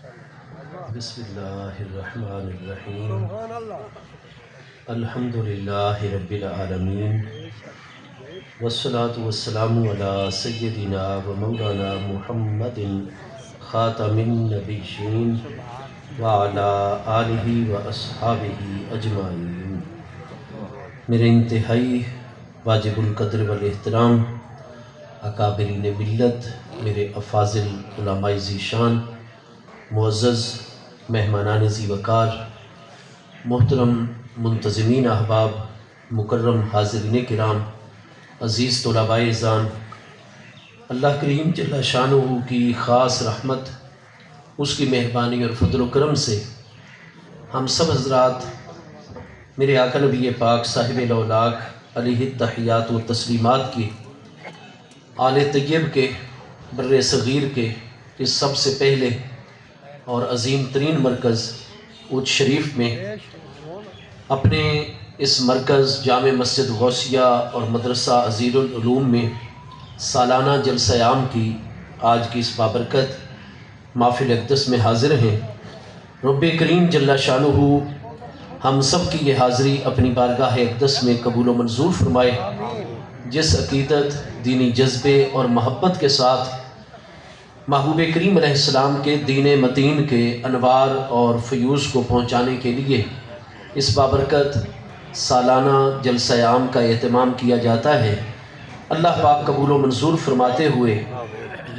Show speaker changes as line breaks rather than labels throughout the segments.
بسم اللہ الرحمن الرحیم الحمد للہ رب العالمین والصلاة والسلام علی سیدنا و مولانا محمد خاتم النبیین وعلی آلہ و اصحابہ اجمعین۔ میرے انتہائی واجب القدر والاحترام اکابرین ملت، میرے افاضل علماء ذیشان، معزز مہمانان ذی وقار، محترم منتظمین احباب، مکرم حاضرین کرام، عزیز طلباء اذان، اللہ کریم جل شانہ کی خاص رحمت، اس کی مہربانی اور فضل و کرم سے ہم سب حضرات میرے آقا نبی پاک صاحب الاولاق علیہ التحیات و تسلیمات کی آل طیب کے بر صغیر کے اس سب سے پہلے اور عظیم ترین مرکز اود شریف میں اپنے اس مرکز جامع مسجد غوثیہ اور مدرسہ عزیر العلوم میں سالانہ جلسہ عام کی آج کی اس بابرکت محفل اقدس میں حاضر ہیں۔ رب کریم جل شانہ ہم سب کی یہ حاضری اپنی بارگاہ اقدس میں قبول و منظور فرمائے۔ جس عقیدت، دینی جذبے اور محبت کے ساتھ محبوب کریم علیہ السلام کے دین متین کے انوار اور فیوز کو پہنچانے کے لیے اس بابرکت سالانہ جلسہ عام کا اہتمام کیا جاتا ہے، اللہ پاک قبول و منظور فرماتے ہوئے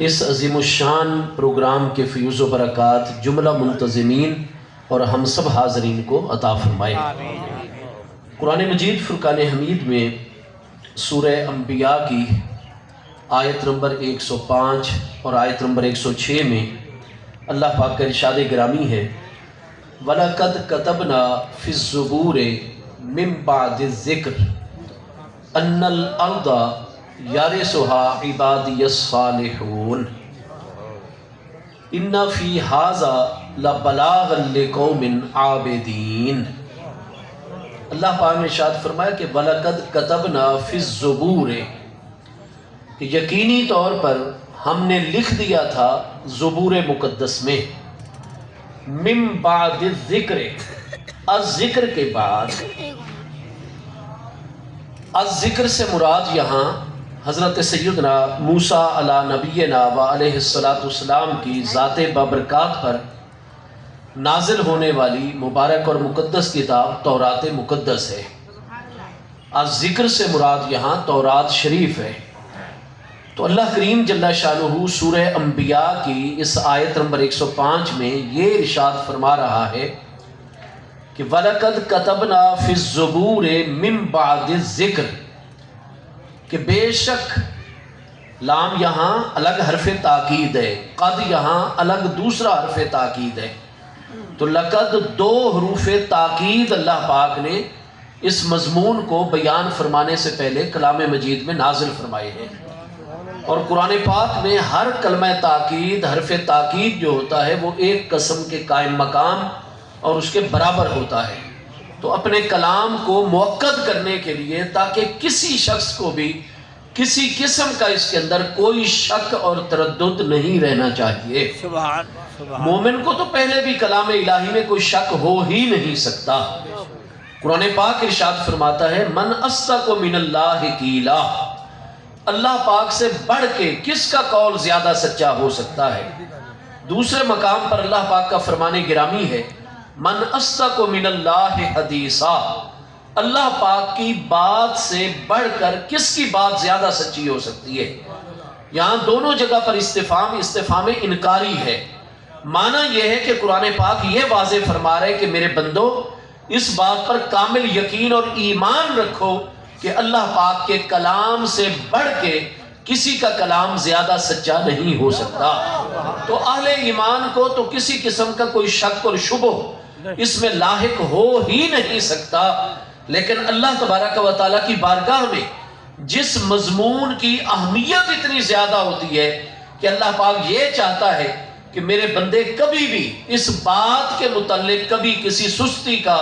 اس عظیم الشان پروگرام کے فیوز و برکات جملہ منتظمین اور ہم سب حاضرین کو عطا فرمائے۔ قرآن مجید فرقان حمید میں سورہ انبیاء کی آیت نمبر 105 اور آیت نمبر 106 میں اللہ پاک کا ارشاد گرامی ہے، وَلَقَدْ كَتَبْنَا فِي الزُّبُورِ مِن بَعْدِ الذِّكْرِ أَنَّ الْأَرْضَ يَرِثُهَا عِبَادِيَ الصَّالِحُونَ إِنَّ فِي هَذَا لَبَلَاغًا لِقَوْمٍ عَابِدِينَ۔ اللہ پاک نے ارشاد فرمایا کہ وَلَقَدْ كَتَبْنَا فِي الزُّبُورِ، کہ یقینی طور پر ہم نے لکھ دیا تھا زبور مقدس میں، من بعد الذکر، الذکر کے بعد۔ الذکر سے مراد یہاں حضرت سیدنا موسیٰ علی نبینا و علیہ السلام کی ذات بابرکات پر نازل ہونے والی مبارک اور مقدس کتاب تورات مقدس ہے۔ الذکر سے مراد یہاں تورات شریف ہے۔ تو اللہ کریم جل شانہ سورہ انبیاء کی اس آیت نمبر 105 میں یہ ارشاد فرما رہا ہے کہ وَلَقَدْ كَتَبْنَا فِي الزُّبُورِ مِن بَعْدِ الذِّكْرِ، کہ بے شک، لام یہاں الگ حرف تاکید ہے، قد یہاں الگ دوسرا حرف تاکید ہے، تو لقد دو حروف تاکید اللہ پاک نے اس مضمون کو بیان فرمانے سے پہلے کلام مجید میں نازل فرمائے ہیں۔ اور قرآن پاک میں ہر کلمہ تاکید، حرف تاکید جو ہوتا ہے وہ ایک قسم کے قائم مقام اور اس کے برابر ہوتا ہے۔ تو اپنے کلام کو مؤکد کرنے کے لیے تاکہ کسی شخص کو بھی کسی قسم کا اس کے اندر کوئی شک اور تردد نہیں رہنا چاہیے۔ مومن کو تو پہلے بھی کلام الہی میں کوئی شک ہو ہی نہیں سکتا۔ قرآن پاک ارشاد فرماتا ہے، من اصدق من اللہ قیلا، اللہ پاک سے بڑھ کے کس کا قول زیادہ سچا ہو سکتا ہے۔ دوسرے مقام پر اللہ پاک کا فرمان گرامی ہے، من اصدق من اللہ حدیثا، اللہ پاک کی بات سے بڑھ کر کس کی بات زیادہ سچی ہو سکتی ہے۔ یہاں دونوں جگہ پر استفہام انکاری ہے۔ معنی یہ ہے کہ قرآن پاک یہ واضح فرما رہے کہ میرے بندو اس بات پر کامل یقین اور ایمان رکھو کہ اللہ پاک کے کلام سے بڑھ کے کسی کا کلام زیادہ سچا نہیں ہو سکتا۔ تو اہل ایمان کو تو کسی قسم کا کوئی شک اور شبہ اس میں لاحق ہو ہی نہیں سکتا، لیکن اللہ تبارک و تعالیٰ کی بارگاہ میں جس مضمون کی اہمیت اتنی زیادہ ہوتی ہے کہ اللہ پاک یہ چاہتا ہے کہ میرے بندے کبھی بھی اس بات کے متعلق کبھی کسی سستی کا،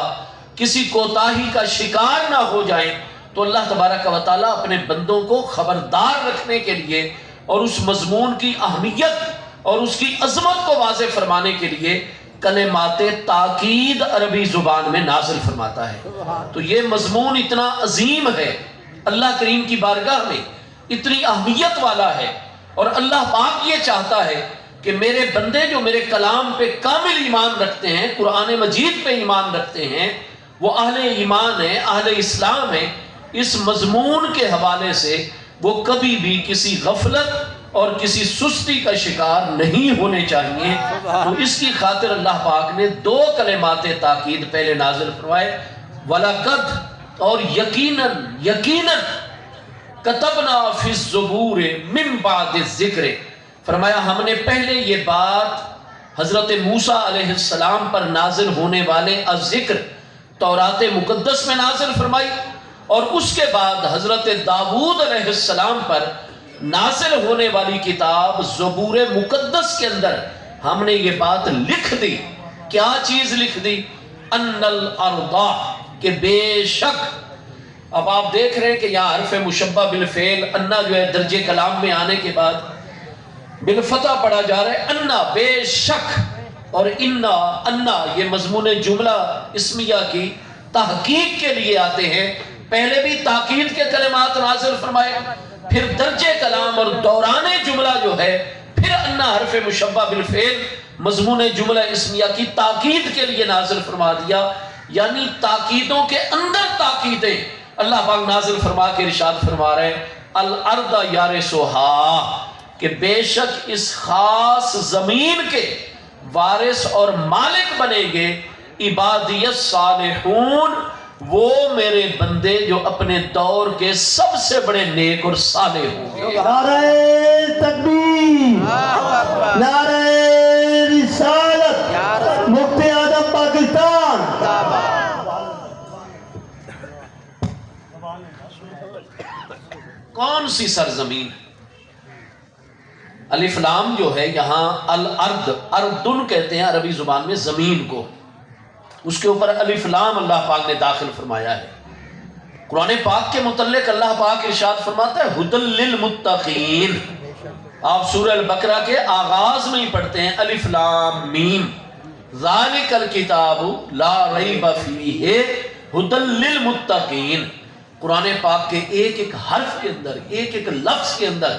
کسی کوتاہی کا شکار نہ ہو جائیں، تو اللہ تبارک و تعالیٰ اپنے بندوں کو خبردار رکھنے کے لیے اور اس مضمون کی اہمیت اور اس کی عظمت کو واضح فرمانے کے لیے کلمات تاکید عربی زبان میں نازل فرماتا ہے۔ تو یہ مضمون اتنا عظیم ہے، اللہ کریم کی بارگاہ میں اتنی اہمیت والا ہے، اور اللہ پاک یہ چاہتا ہے کہ میرے بندے جو میرے کلام پہ کامل ایمان رکھتے ہیں، قرآن مجید پہ ایمان رکھتے ہیں، وہ اہل ایمان ہیں، اہل اسلام ہیں، اس مضمون کے حوالے سے وہ کبھی بھی کسی غفلت اور کسی سستی کا شکار نہیں ہونے چاہیے۔ تو اس کی خاطر اللہ پاک نے 2 کلمات تاکید پہلے نازل فرمائے، وَلَقَدْ، اور یقیناً کتبنا فی الزبور من بعد الذکر، فرمایا ہم نے پہلے یہ بات حضرت موسیٰ علیہ السلام پر نازل ہونے والے الذکر تورات مقدس میں نازل فرمائی، اور اس کے بعد حضرت داؤد علیہ السلام پر نازل ہونے والی کتاب زبور مقدس کے اندر ہم نے یہ بات لکھ دی۔ کیا چیز لکھ دی؟ ان الارض، کہ بے شک، اب آپ دیکھ رہے ہیں کہ یہاں حرف مشبہ بالفعل انا جو ہے درجے کلام میں آنے کے بعد بالفتح پڑھا جا رہا ہے، انا بے شک، اور انا یہ مضمون جملہ اسمیہ کی تحقیق کے لیے آتے ہیں۔ پہلے بھی تاکید کے کلمات نازل فرمائے، پھر درجے کلام اور دوران جملہ جو ہے، پھر انا حرف مشبہ بالفعل مضمون جملہ اسمیہ کی تاکید کے لیے نازل فرما دیا، یعنی تاکیدوں کے اندر تاکیدیں اللہ پاک نازل فرما کے ارشاد فرما رہے ہیں، الارض یارثھا، کہ بے شک اس خاص زمین کے وارث اور مالک بنیں گے عبادی الصالحون، وہ میرے بندے جو اپنے دور کے سب سے بڑے نیک اور صالح ہوں گے۔
نعرہ تکبیر، نعرہ رسالت، مفتی اعظم پاکستان۔
کون سی سرزمین؟ الف لام جو ہے یہاں الارض، اردن کہتے ہیں عربی زبان میں زمین کو، اس کے اوپر الف لام اللہ پاک نے داخل فرمایا ہے۔ قرآن پاک کے متعلق اللہ پاک ارشاد فرماتا ہے ھدی للمتقین، آپ سورہ البقرہ کے آغاز میں ہی پڑھتے ہیں الف لام میم، ذالک الکتاب لا ریب فیہ ھدی للمتقین۔ قرآن پاک کے ایک ایک حرف کے اندر، ایک ایک لفظ کے اندر،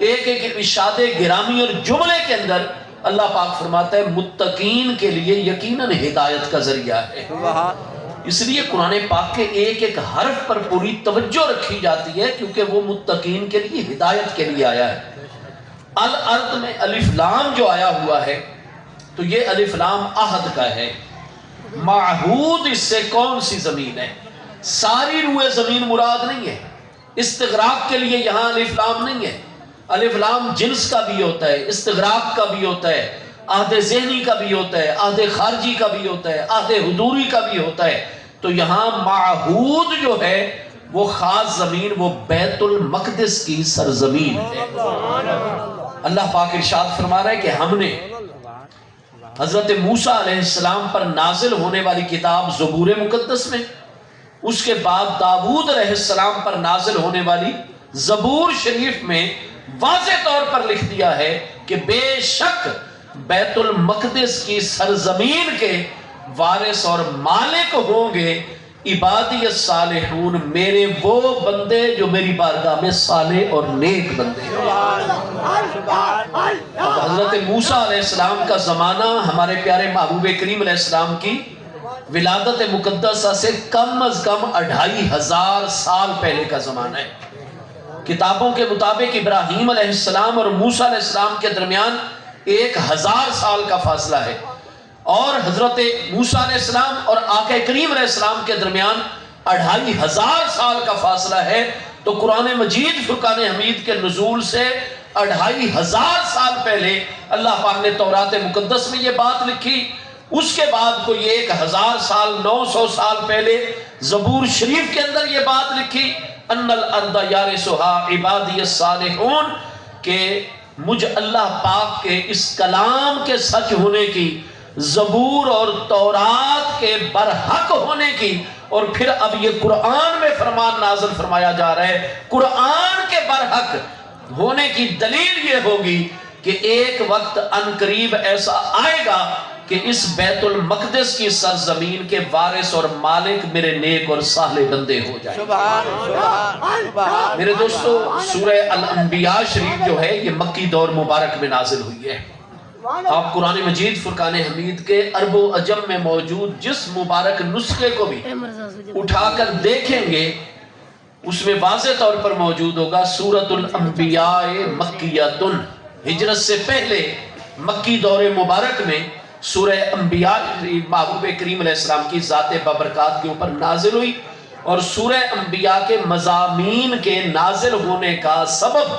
ایک ایک ارشاد گرامی اور جملے کے اندر اللہ پاک فرماتا ہے متقین کے لیے یقیناً ہدایت کا ذریعہ ہے۔ اس لیے قرآن پاک کے ایک ایک حرف پر پوری توجہ رکھی جاتی ہے، کیونکہ وہ متقین کے لیے ہدایت کے لیے آیا ہے۔ الارض میں الف لام جو آیا ہوا ہے، تو یہ الف لام عہد کا ہے۔ معہود اس سے کون سی زمین ہے؟ ساری روئے زمین مراد نہیں ہے، استغراق کے لیے یہاں الف لام نہیں ہے۔ الف لام جنس کا بھی ہوتا ہے، استغراق کا بھی ہوتا ہے، عہد ذہنی کا بھی ہوتا ہے، عہد خارجی کا بھی ہوتا ہے، عہد حضوری کا بھی ہوتا ہے۔ تو یہاں معہود جو ہے وہ خاص زمین، وہ بیت المقدس کی سرزمین ہے۔ اللہ پاک ارشاد فرما رہا ہے کہ ہم نے حضرت موسیٰ علیہ السلام پر نازل ہونے والی کتاب زبور مقدس میں، اس کے بعد داؤد علیہ السلام پر نازل ہونے والی زبور شریف میں واضح طور پر لکھ دیا ہے کہ بے شک بیت المقدس کی سرزمین کے وارث اور مالک ہوں گے عبادی الصالحون، میرے وہ بندے جو میری بارگاہ میں صالح اور نیک بندے ہیں۔ اب حضرت موسیٰ علیہ السلام کا زمانہ ہمارے پیارے محبوب کریم علیہ السلام کی ولادت مقدسہ سے کم از کم 2500 سال پہلے کا زمانہ ہے۔ کتابوں کے مطابق ابراہیم علیہ السلام اور موسیٰ علیہ السلام کے درمیان 1000 سال کا فاصلہ ہے، اور حضرت موسیٰ علیہ السلام اور آقا کریم علیہ السلام کے درمیان 2500 سال کا فاصلہ ہے۔ تو قرآن مجید فرقان حمید کے نزول سے 2500 سال پہلے اللہ پاک نے تورات مقدس میں یہ بات لکھی۔ اس کے بعد کوئی 1000 سال 900 سال پہلے زبور شریف کے اندر یہ بات لکھی، ان الارض یارثھا عبادی الصالحون، کہ مجھ اللہ پاک کے اس کلام کے سچ ہونے کی، زبور اور تورات کے برحق ہونے کی، اور پھر اب یہ قرآن میں فرمان نازل فرمایا جا رہا ہے، قرآن کے برحق ہونے کی دلیل یہ ہوگی کہ ایک وقت ان قریب ایسا آئے گا کہ اس بیت المقدس کی سرزمین کے وارث اور مالک میرے نیک اور صالح بندے ہو جائیں۔ میرے دوستو، سورہ الانبیاء شریف جو ہے یہ مکی دور مبارک میں نازل ہوئی ہے۔ آپ قرآن مجید فرقان حمید کے عرب و عجم میں موجود جس مبارک نسخے کو بھی اٹھا کر دیکھیں گے اس میں واضح طور پر موجود ہوگا سورۃ الانبیاء مکیۃ، ہجرت سے پہلے مکی دور مبارک میں سورہ انبیاء محبوب کریم علیہ السلام کی ذات بابرکات کے اوپر نازل ہوئی، اور سورہ انبیاء کے مضامین کے نازل ہونے کا سبب،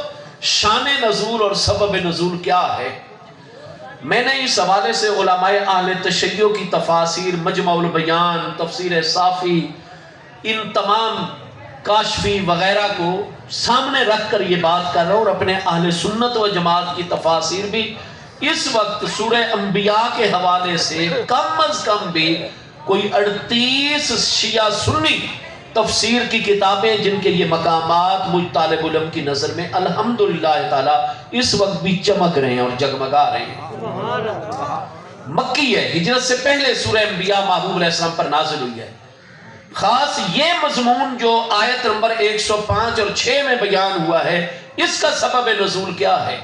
شان نزول اور سبب نزول کیا ہے، میں نے اس حوالے سے علماء اہل تشیع کی تفاسیر، مجمع البیان، تفسیر صافی، ان تمام کاشفی وغیرہ کو سامنے رکھ کر یہ بات کر رہا ہوں، اور اپنے اہل سنت و جماعت کی تفاسیر بھی اس وقت سورہ انبیاء کے حوالے سے کم از کم بھی کوئی 38 شیعہ سنی تفسیر کی کتابیں جن کے یہ مقامات مجھ طالب علم کی نظر میں الحمدللہ تعالیٰ اس وقت بھی چمک رہے ہیں اور جگمگا رہے ہیں۔ مکی ہے، ہجرت سے پہلے سورہ انبیاء محبوب علیہ السلام پر نازل ہوئی ہے۔ خاص یہ مضمون جو آیت نمبر 105 اور 6 میں بیان ہوا ہے، اس کا سبب نزول کیا ہے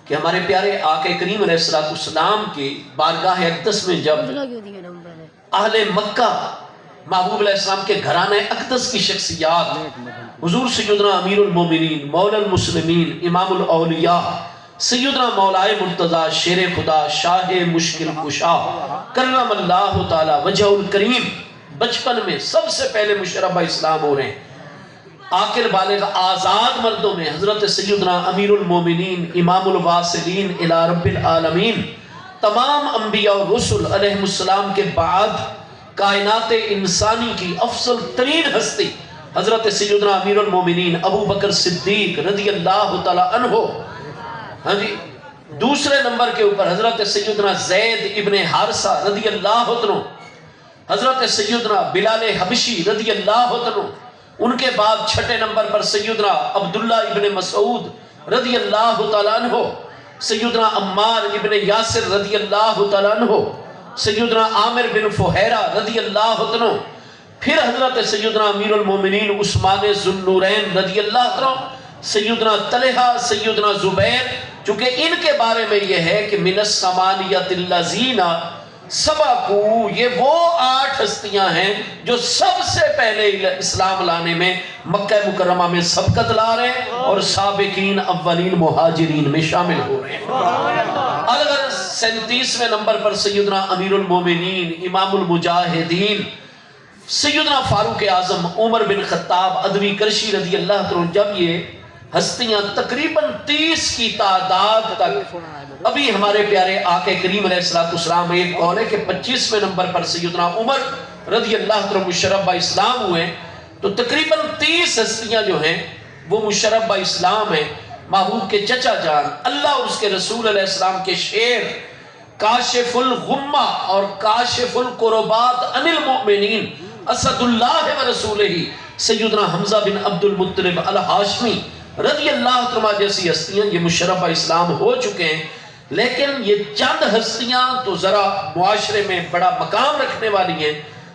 کہ ہمارے پیارے آقا کریم علیہ السلام کی بارگاہ اقدس میں جب اہل مکہ محبوب علیہ السلام کے گھرانے اقدس کی شخصیات حضور سیدنا امیر المومنین، مولا المسلمین، امام الاولیاء، سیدنا مولائے مرتضی شیر خدا شاہ مشکل کشا کرم اللہ تعالی وجہ الکریم بچپن میں سب سے پہلے مشرب اسلام ہو رہے ہیں۔ عاقل بالغ آزاد مردوں میں حضرت سیدنا امیر المومنین، امام الواصلین الی رب العالمین، تمام انبیاء و رسل علیہ السلام کے بعد کائنات انسانی کی افضل ترین ہستی حضرت سیدنا امیر المومنین ابو بکر صدیق رضی اللہ تعالی عنہ، ہاں جی، دوسرے نمبر کے اوپر حضرت سیدنا زید ابن حارثہ رضی اللہ عنہ، حضرت سیدنا بلال حبشی رضی اللہ عنہ، ان کے بعد چھٹے نمبر پر سیدنا عبداللہ ابن مسعود رضی اللہ تعالیٰ عنہ، سیدنا عمار ابن یاسر رضی اللہ تعالیٰ عنہ، سیدنا عامر بن فہیرہ رضی اللہ عنہ، پھر حضرت سیدنا امیر المومنین عثمان ذو النورین رضی اللہ عنہ، سیدنا طلحہ، سیدنا زبیر، چونکہ ان کے بارے میں یہ ہے کہ من الثمانیۃ الذین سبقوا، یہ وہ 8 ہستیاں ہیں جو سب سے پہلے اسلام لانے میں مکہ مکرمہ میں سبقت لا رہے ہیں اور سابقین اولین مہاجرین میں شامل ہو رہے ہیں۔ اگر 37ویں نمبر پر سیدنا امیر المومنین امام المجاہدین سیدنا فاروق اعظم عمر بن خطاب ادوی کرشی رضی اللہ عنہ، جب یہ ہستیاں تقریباً 30 کی تعداد تک، ابھی ہمارے پیارے آقا کریم علیہ السلام، ایک قول ہے کہ 25ویں نمبر پر سیدنا عمر رضی اللہ عنہ مشرف اسلام ہوئے، تو تقریباً 30 ہستیاں جو ہیں وہ مشرف اسلام ہیں۔ محبوب کے چچا جان، اللہ اور اس کے رسول علیہ السلام کے شیر، کاشف الغمہ اور کاشف القربات عن المؤمنین، اسد اللہ و رسولہ، سیدنا حمزہ بن عبد المطلب الہاشمی رضی اللہ عنہ جیسی ہستیاں یہ مشرف اسلام ہو چکے ہیں۔ لیکن یہ چند ہستیاں تو ذرا معاشرے میں بڑا مقام رکھنے والی ہیں،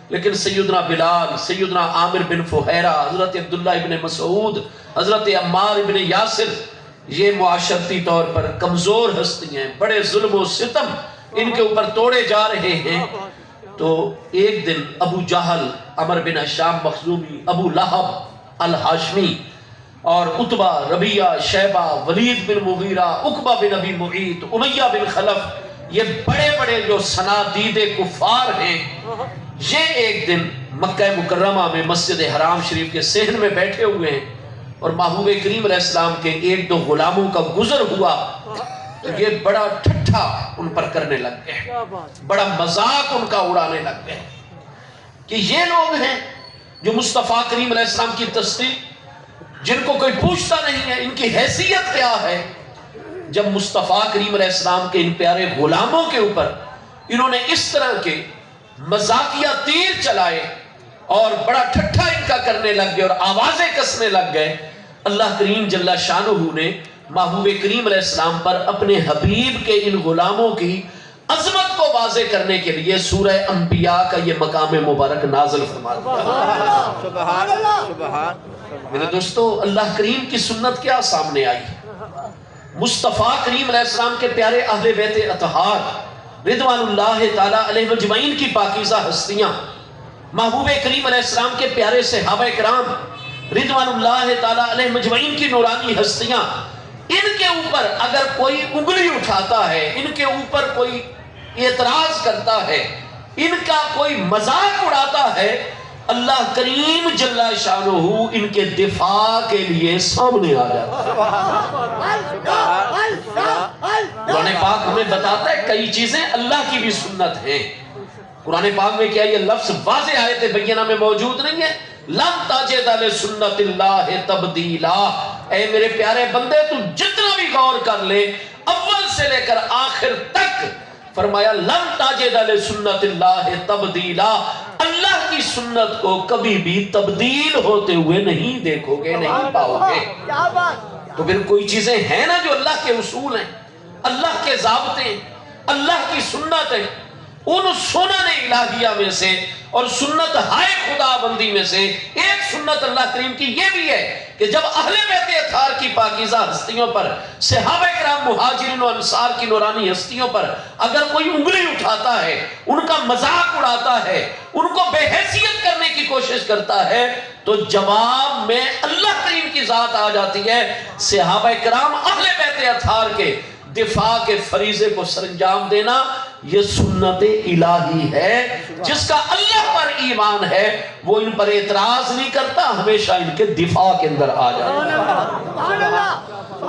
لیکن سیدنا بلال، سیدنا عامر بن فہیرہ، حضرت عبداللہ ابن مسعود، حضرت عمار ابن یاسر، یہ معاشرتی طور پر کمزور ہستیاں ہیں، بڑے ظلم و ستم ان کے اوپر توڑے جا رہے ہیں۔ تو ایک دن ابو جہل، عمر بن ہشام مخزومی، ابو لہب الہاشمی، اور عتبہ، ربیعہ، شیبہ، ولید بن مغیرہ، عقبہ بن ابی معیط، امیہ بن خلف، یہ بڑے بڑے جو صنادید کفار ہیں، یہ ایک دن مکہ مکرمہ میں مسجد حرام شریف کے صحن میں بیٹھے ہوئے ہیں، اور محبوب کریم علیہ السلام کے 1-2 غلاموں کا گزر ہوا، تو یہ بڑا ٹھٹھا ان پر کرنے لگ گئے، بڑا مذاق ان کا اڑانے لگ گئے کہ یہ لوگ ہیں جو مصطفیٰ کریم علیہ السلام کی تصدیق، جن کو کوئی پوچھتا نہیں ہے، ان کی حیثیت کیا ہے۔ جب مصطفیٰ کریم علیہ السلام کے ان پیارے غلاموں کے اوپر انہوں نے اس طرح کے مذاقیہ تیر چلائے اور بڑا ٹھٹھا ان کا کرنے لگ گئے اور آوازیں کسنے لگ گئے، اللہ کریم جل شانہ نے محبوب کریم علیہ السلام پر اپنے حبیب کے ان غلاموں کی عظمت کو واضح کرنے کے لیے سورہ انبیاء کا یہ مقام مبارک نازل فرما دیا۔
سبحان اللہ سبحان
میرے دوستو، اللہ کریم کی سنت کیا سامنے آئی؟ مصطفیٰ کریم علیہ السلام کے پیارے اہل بیت اطہار رضوان اللہ تعالی علیہ مجمعین کی پاکیزہ ہستیاں، محبوب کریم علیہ السلام کے پیارے صحابہ کرام رضوان اللہ تعالی علیہ مجمعین کی نورانی ہستیاں، ان کے اوپر اگر کوئی انگلی اٹھاتا ہے، ان کے اوپر کوئی اعتراض کرتا ہے، ان کا کوئی مذاق اڑاتا ہے، اللہ کریم جل شانہ ان کے دفاع کے لیے سامنے آ جاتا ہے۔ قرآن پاک ہمیں بتاتا ہے کئی چیزیں اللہ کی بھی سنت ہیں۔ قرآن پاک میں کیا یہ لفظ واضح آیت بینہ میں موجود نہیں ہے؟ لَن تَجِدَ لِسُنَّتِ اللَّهِ تَبْدِيلًا۔ اے میرے پیارے بندے، تو جتنا بھی غور کر لے اول سے لے کر آخر تک، فرمایا لَن تَجِدَ لِسُنَّتِ اللَّهِ تَبْدِيلًا، اللہ کی سنت کو کبھی بھی تبدیل ہوتے ہوئے نہیں دیکھو گے، نہیں پاؤ گے۔ تو پھر کوئی چیزیں ہیں نا جو اللہ کے اصول ہیں، اللہ کے ضابطے ہیں، اللہ کی سنت ہیں، ان سنن الہیہ میں سے اور سنت ہائے خدا بندی میں سے ایک سنت اللہ کریم کی یہ بھی ہے کہ جب اہل بیت اطہار کی پاکیزہ ہستیوں پر، صحابہ کرام مہاجرین و انصار کی نورانی ہستیوں پر اگر کوئی انگلی اٹھاتا ہے، ان کا مذاق اڑاتا ہے، ان کو بے حیثیت کرنے کی کوشش کرتا ہے، تو جواب میں اللہ کریم کی ذات آ جاتی ہے۔ صحابہ کرام اہل بیت اطہار کے دفاع کے فریضے کو سرانجام دینا یہ سنت الہی ہے۔ جس کا اللہ پر ایمان ہے وہ ان پر اعتراض نہیں کرتا، ہمیشہ ان کے دفاع کے اندر آ جاتا ہے۔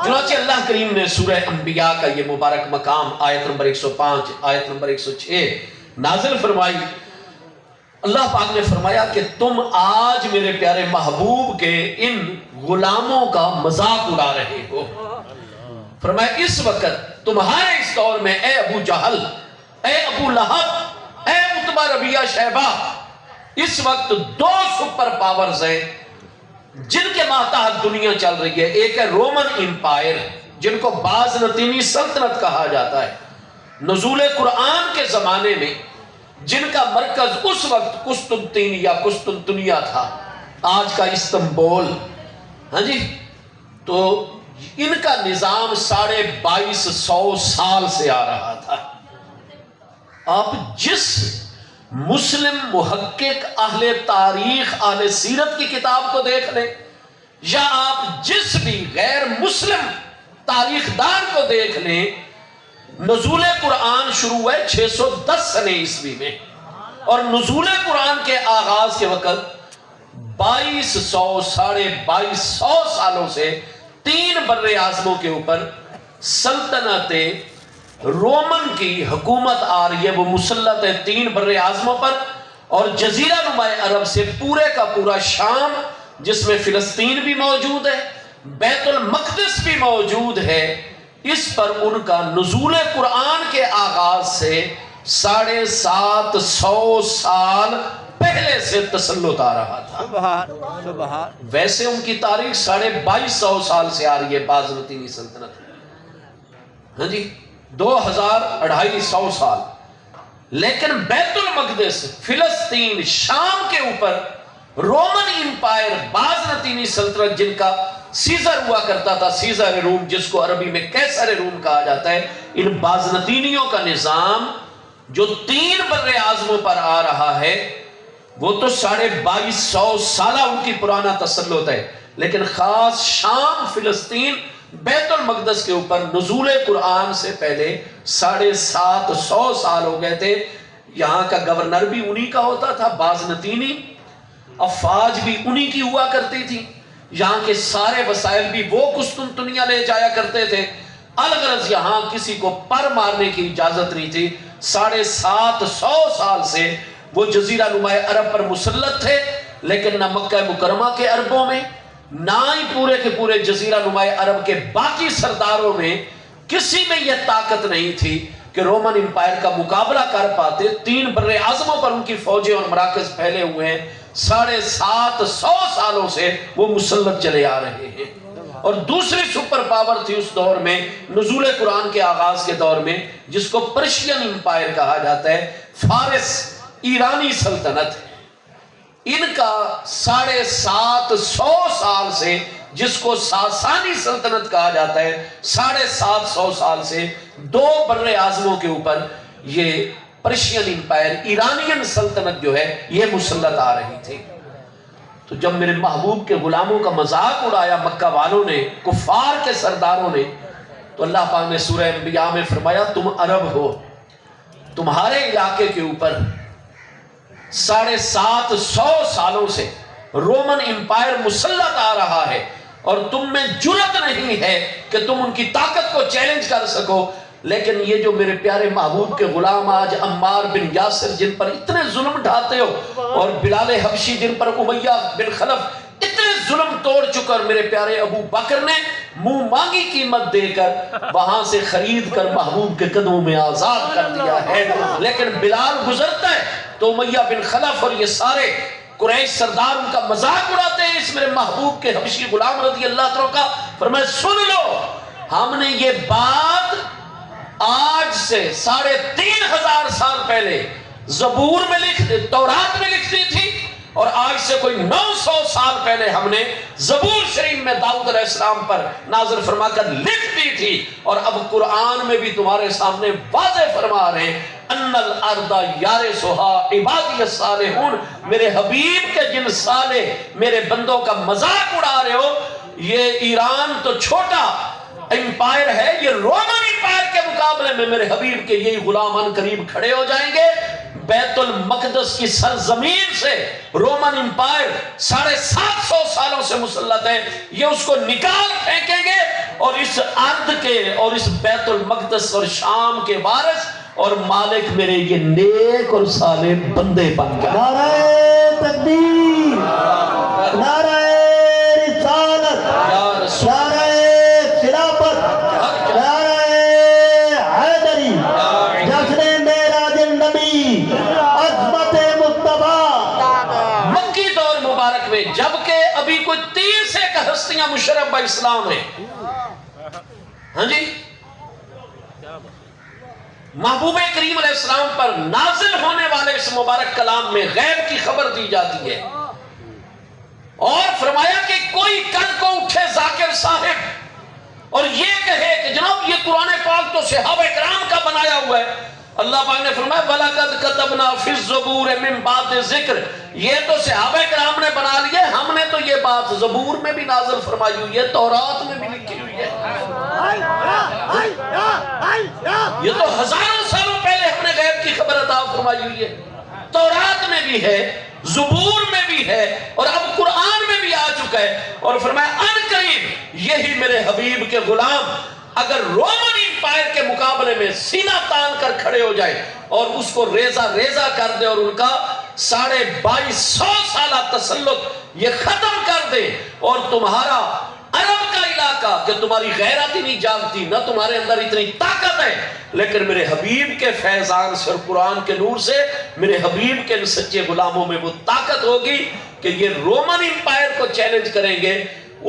چنانچہ اللہ کریم نے سورہ انبیاء کا یہ مبارک مقام آیت نمبر 105 آیت نمبر 106 نازل فرمائی۔ اللہ پاک نے فرمایا کہ تم آج میرے پیارے محبوب کے ان غلاموں کا مذاق اڑا رہے ہو۔ فرمایا اس وقت تمہارے اس دور میں اے ابو جہل، اے ابو لہب، اے عتبہ ربیعہ شیبہ، اس وقت دو سپر پاورز ہیں جن کے ماتحت دنیا چل رہی ہے۔ ایک ہے رومن امپائر جن کو بازنطینی سلطنت کہا جاتا ہے، نزول قرآن کے زمانے میں جن کا مرکز اس وقت قسطنطین یا قسطنطنیہ تھا، آج کا استنبول۔ ہاں جی، تو ان کا نظام 2250 سال سے آ رہا تھا۔ آپ جس مسلم محقق اہل تاریخ اہل سیرت کی کتاب کو دیکھ لیں، یا آپ جس بھی غیر مسلم تاریخ دان کو دیکھ لیں، نزول قرآن شروع ہے 610 سنہ عیسوی میں، اور نزول قرآن کے آغاز کے وقت 2200 2250 سالوں سے 3 بر اعظموں کے اوپر سلطنت رومن کی حکومت آ رہی ہے۔ وہ مسلط ہے 3 بر اعظموں پر، اور جزیرہ نما عرب سے پورے کا پورا شام، جس میں فلسطین بھی موجود ہے، بیت المقدس بھی موجود ہے، اس پر ان کا نزول قرآن کے آغاز سے 750 سال پہلے سے تسلط آ رہا تھا۔
سبحان سبحان۔
ویسے ان کی تاریخ 2250 سال سے آ رہی ہے بازنطینی سلطنت، ہاں جی 2250 سال، لیکن بیت المقدس، فلسطین، شام کے اوپر رومن امپائر، بازنطینی سلطنت جن کا سیزر ہوا کرتا تھا، سیزر روم جس کو عربی میں قیصر روم کہا جاتا ہے، ان بازنطینیوں کا نظام جو 3 بر اعظموں پر آ رہا ہے وہ تو 2250 سالہ ان کی پرانا تسلط ہے، لیکن خاص شام، فلسطین، بیت المقدس کے اوپر نزول قرآن سے پہلے 750 سال ہو گئے تھے۔ یہاں کا گورنر بھی انہی کا ہوتا تھا، بازنطینی، افواج بھی انہی کی ہوا کرتی تھی، یہاں کے سارے وسائل بھی وہ قسطنطنیہ لے جایا کرتے تھے۔ الغرض یہاں کسی کو پر مارنے کی اجازت نہیں تھی۔ 750 سال سے وہ جزیرہ نما عرب پر مسلط تھے، لیکن نہ مکہ مکرمہ کے عربوں میں، نہ ہی پورے کے پورے جزیرہ نما عرب کے باقی سرداروں میں کسی میں یہ طاقت نہیں تھی کہ رومن امپائر کا مقابلہ کر پاتے۔ 3 بر اعظموں پر ان کی فوجیں اور مراکز پھیلے ہوئے ہیں، 750 سالوں سے وہ مسلط چلے آ رہے ہیں۔ اور دوسری سپر پاور تھی اس دور میں نزول قرآن کے آغاز کے دور میں، جس کو پرشین امپائر کہا جاتا ہے، فارس ایرانی سلطنت۔ ان کا 750 سال سے، جس کو ساسانی سلطنت کہا جاتا ہے، 750 سال سے دو بر اعظموں کے اوپر یہ پرشین امپائر، ایرانین سلطنت جو ہے یہ مسلط آ رہی تھی۔ تو جب میرے محبوب کے غلاموں کا مذاق اڑایا مکہ والوں نے، کفار کے سرداروں نے، تو اللہ پاک نے سورہ انبیاء میں فرمایا تم عرب ہو، تمہارے علاقے کے اوپر 750 سالوں سے رومن امپائر مسلط آ رہا ہے، اور تم میں جرت نہیں ہے کہ تم ان کی طاقت کو چیلنج کر سکو۔ لیکن یہ جو میرے پیارے محبوب کے غلام آج عمار بن یاسر جن پر اتنے ظلم ڈھاتے ہو، اور بلال حبشی جن پر امیہ بن خلف اتنے ظلم توڑ چکے، اور میرے پیارے ابو بکر نے منہ مانگی قیمت دے کر وہاں سے خرید کر محبوب کے قدموں میں آزاد کر دیا ہے، لیکن بلال گزرتا ہے تو امیہ بن خلف اور یہ سارے قریش سردار ان کا مذاق اڑاتے ہیں اس میرے محبوب کے حبشی غلام رضی اللہ عنہ کا۔ فرمایا سن لو، ہم نے یہ بات آج سے 3500 سال پہلے زبور میں تورات میں لکھ دی تھی، اور آج سے کوئی 900 سال پہلے ہم نے زبور شریف میں داؤد علیہ السلام پر نازل فرما کر لکھ دی تھی، اور اب قرآن میں بھی تمہارے سامنے واضح فرما رہے ہیں ان الارض یارثها عبادی الصالحون۔ میرے حبیب کے جن صالح میرے بندوں کا مذاق اڑا رہے ہو، یہ ایران تو چھوٹا امپائر ہے، یہ رومن امپائر کے مقابلے میں میرے حبیب کے یہی غلام ان قریب کھڑے ہو جائیں گے۔ بیت المقدس کی سرزمین سے رومن امپائر 750 سالوں سے مسلط ہے، یہ اس کو نکال پھینکیں گے، اور اس ارض کے اور اس بیت المقدس اور شام کے وارث اور مالک میرے یہ نیک اور صالح بندے بن گئے۔
نعرہ تکبیر، نعرہ رسالت، نعرہ خلافت، نعرہ حیدری، جشن معراج النبی، عظمت مصطفیٰ۔
مکی دور مبارک میں جبکہ ابھی کوئی 30 ایک ہستیاں مشرف اسلام ہیں، ہاں جی، محبوب کریم علیہ السلام پر نازل ہونے والے اس مبارک کلام میں غیب کی خبر دی جاتی ہے، اور فرمایا کہ کوئی کل کو اٹھے ذاکر صاحب اور یہ کہے کہ جناب یہ قرآن پاک تو صحابہ کرام کا بنایا ہوا ہے۔ اللہ پاک نے فرمایا وَلَقَدْ كَتَبْنَا فِي الزُّبُورِ مِن بَعْدِ ذِکْر، یہ تو صحابہ کرام نے بنا لیے، ہم نے تو یہ بات زبور میں بھی نازل فرمائی ہوئی ہے، تورات میں بھی لکھی ہوئی ہے، یہ تو ہزاروں سالوں پہلے ہم نے غیب کی خبر عطا فرمائی ہوئی ہے، تورات میں بھی ہے، زبور میں بھی ہے، اور اب قرآن میں بھی آ چکا ہے۔ اور فرمایا ان قریب یہی میرے حبیب کے غلام اگر رومن امپائر کے مقابلے میں سینہ تان کر کھڑے ہو جائے اور اس کو ریزہ ریزہ کر دے، اور ان کا 2250 سالہ تسلط یہ ختم کر دے، اور تمہارا عرب کا علاقہ کہ تمہاری غیرت ہی نہیں جانتی، نہ تمہارے اندر اتنی طاقت ہے، لیکن میرے حبیب کے فیضان سے اور قرآن کے نور سے میرے حبیب کے ان سچے غلاموں میں وہ طاقت ہوگی کہ یہ رومن امپائر کو چیلنج کریں گے،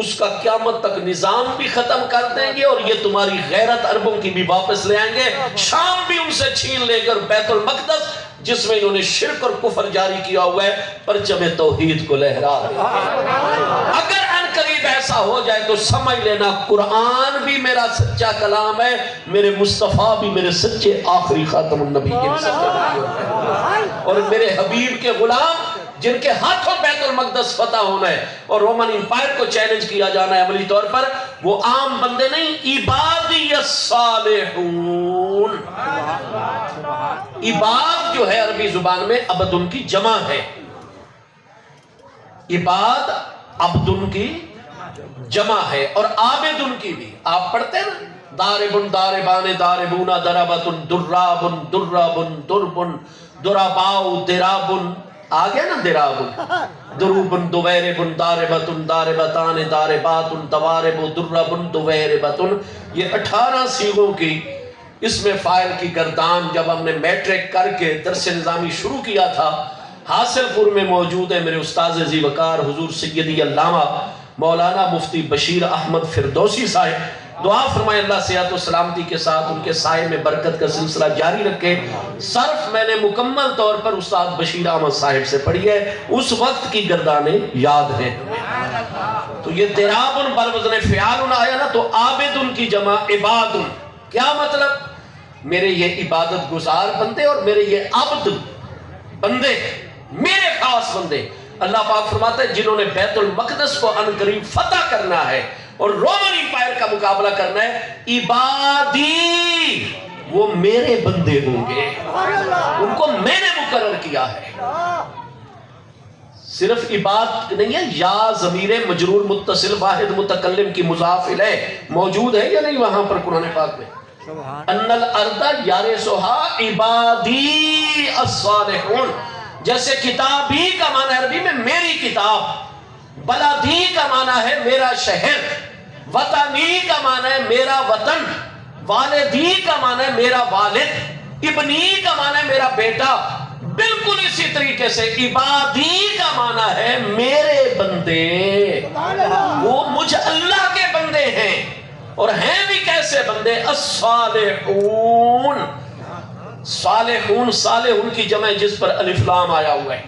اس کا قیامت تک نظام بھی ختم کر دیں گے، اور یہ تمہاری غیرت عربوں کی بھی واپس لے آئیں گے، شام بھی ان سے چھین لے کر بیت المقدس جس میں انہوں نے شرک اور کفر جاری کیا ہوا ہے پرچم توحید کو لہرا دیں گے۔ اگر ان قریب ایسا ہو جائے تو سمجھ لینا قرآن بھی میرا سچا کلام ہے، میرے مصطفیٰ بھی میرے سچے آخری خاتم النبی کے اور میرے حبیب کے غلام جن کے ہاتھوں بیت المقدس فتح ہونا ہے اور رومن امپائر کو چیلنج کیا جانا ہے عملی طور پر، وہ عام بندے نہیں، عبادی الصالحون۔ عباد جو ہے عربی زبان میں عبد ان کی جمع ہے، عباد عبد ان کی جمع ہے، اور عابد ان کی بھی۔ آپ پڑھتے ہیں نا داربن داربان داربون دربتن درابن درابن دربن دراباؤ درابن، آگیا نا درابن، دروبن دویربن داربتن داربتان دارباتن دوارب دربن دویربتن، یہ 18 صیغوں کی اس میں فائل کی گردان جب ہم نے میٹرک کر کے درس نظامی شروع کیا تھا، حاصل پور میں موجود ہے میرے استاذ ذی وقار حضور سیدی علامہ مولانا مفتی بشیر احمد فردوسی صاحب، دعا فرمائے اللہ صحت و سلامتی کے ساتھ ان کے سائے میں برکت کا سلسلہ جاری رکھے۔ صرف میں نے مکمل طور پر استاد بشیر احمد صاحب سے پڑھی ہے، اس وقت کی گردانیں یاد ہیں۔ تو یہ ترابن بالوزن فعال آیا نا، تو عابدن کی جمع عبادن، کیا مطلب؟ میرے یہ عبادت گزار بندے اور میرے یہ عبد بندے، میرے خاص بندے۔ اللہ پاک فرماتا ہے جنہوں نے بیت المقدس کو ان قریب فتح کرنا ہے اور رومن امپائر کا مقابلہ کرنا ہے، عبادی، وہ میرے بندے ہوں گے، ان کو میں نے مقرر کیا ہے۔ صرف عباد نہیں ہے، یا ضمیر مجرور متصل واحد متکلم کی مضاف الیہ موجود ہے یا نہیں وہاں پر قرآن پاک میں؟ ان الارض یارثها عبادی الصالحون، جیسے کتابی کا معنی عربی میں میری کتاب، بلدی کا معنی ہے میرا شہر، وطنی کا معنی ہے میرا وطن، والدی کا معنی ہے میرا والد، ابنی کا معنی ہے میرا بیٹا۔ بالکل اسی طریقے سے عبادی کا معنی ہے میرے بندے، وہ مجھ اللہ کے بندے ہیں، اور ہیں بھی کیسے بندے؟ الصالحون، صالحون، صالحون کی جمع جس پر الف لام آیا ہوا ہے۔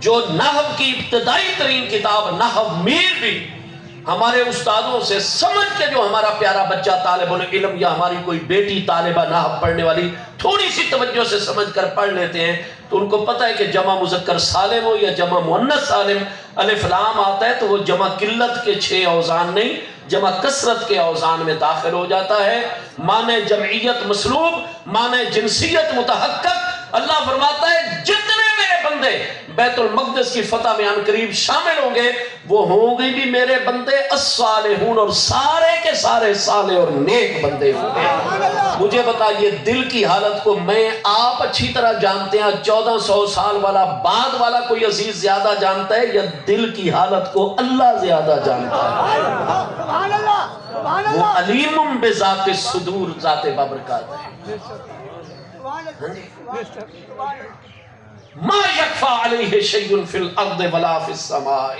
جو نحو کی ابتدائی ترین کتاب نحو میر بھی ہمارے استادوں سے سمجھ کے، جو ہمارا پیارا بچہ طالب العلم یا ہماری کوئی بیٹی طالبہ نحو پڑھنے والی تھوڑی سی توجہ سے سمجھ کر پڑھ لیتے ہیں تو ان کو پتہ ہے کہ جمع مذکر سالم ہو یا جمع مؤنث سالم، الف لام آتا ہے تو وہ جمع قلت کے 6 اوزان نہیں، جمع کثرت کے اوزان میں داخل ہو جاتا ہے۔ معنی جمعیت مسلوب، معنی جنسیت متحقق۔ اللہ فرماتا ہے جتنے میرے بندے بیت المقدس کی فتح میں ان قریب شامل ہوں گے وہ ہوں گے بھی میرے بندے الصالحون، اور سارے کے سارے صالح اور نیک بندے ہوں گے۔ مجھے بتائیے دل کی حالت کو میں آپ اچھی طرح جانتے ہیں، 1400 سال والا بعد والا کوئی عزیز زیادہ جانتا ہے یا دل کی حالت کو اللہ زیادہ جانتا ہے؟ وہ علیم بذات الصدور، ذات بابرکات ہے۔ ما یکفی علیہ شیء فی الارض ولا فی السماء،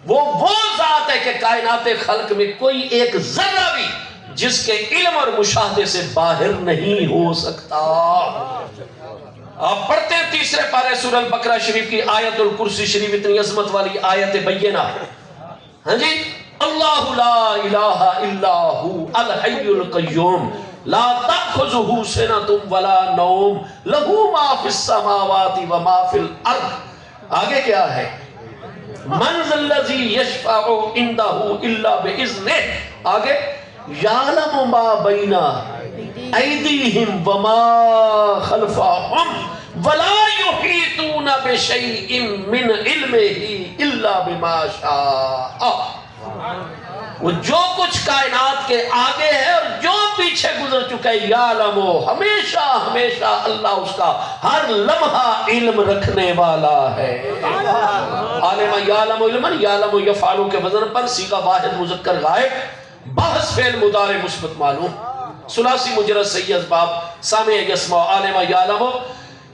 وہ ذات ہے کہ کائنات خلق میں کوئی ایک ذرہ بھی جس کے علم اور مشاہدے سے باہر نہیں ہو سکتا۔ آپ پڑھتے ہیں 3 پارے سورہ البقرہ شریف کی آیت الکرسی شریف، اتنی عظمت والی آیت بینہ، ہاں جی، اللہ لا الہ الا ہو الحی القیوم لا تأخذہ سنۃ ولا نوم لہ ما فی السماوات وما فی الارض۔ آگے کیا ہے؟ من ذا الذی یشفع عندہ الا باذنہ۔ آگے یعلم ما بین ایدیہم وما خلفہم ولا یحیطون بشیء من علمہ الا بما شاء۔ وہ جو کچھ کائنات کے آگے ہے اور جو پیچھے گزر چکا ہے، یعلم، ہمیشہ ہمیشہ اللہ اس کا ہر لمحہ علم رکھنے والا ہے۔ عالم یعلم علما، یعلم یفعل کے وزن پر صیغہ واحد مذکر غائب، بحث فعل مضارع مثبت معلوم، ثلاثی مجرد صحیح اسباب، سامع یسمع، عالم یعلم،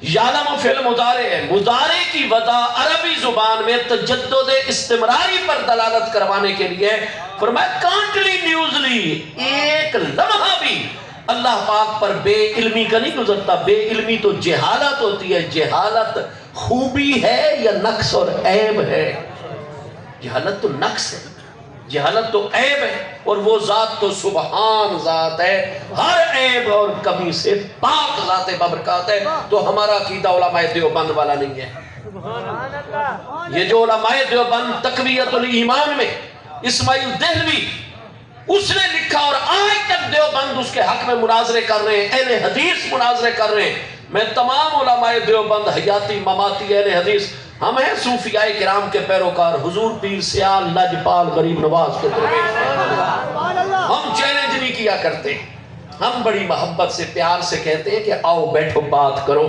یعلم فعل مضارع ہے۔ مضارع کی وضع عربی زبان میں تجدد استمراری پر دلالت کروانے کے لیے فرمایا کنٹینیوسلی، ایک لمحہ بھی اللہ پاک پر بے علمی کا نہیں گزرتا۔ بے علمی تو جہالت ہوتی ہے، جہالت خوبی ہے یا نقص اور عیب ہے؟ جہالت تو نقص ہے، جہالت تو عیب ہے، اور وہ ذات تو سبحان ذات ہے، ہر عیب اور کمی سے پاک ذات بابرکات ہے۔ تو ہمارا عقیدہ علماء دیوبند والا نہیں ہے۔ یہ جو علماء دیوبند تقویت الایمان میں اسماعیل دہلوی اس نے لکھا، اور آج تک دیوبند اس کے حق میں مناظرے کر رہے ہیں، اہل حدیث مناظرے کر رہے ہیں۔ میں تمام علماء دیوبند حیاتی مماتی اہل حدیث، ہم ہیں صوفیاء کرام کے پیروکار، حضور پیر سیال لجپال غریب نواز کے درویش، ہم چیلنج نہیں کیا کرتے، ہم بڑی محبت سے پیار سے کہتے ہیں کہ آؤ بیٹھو بات کرو۔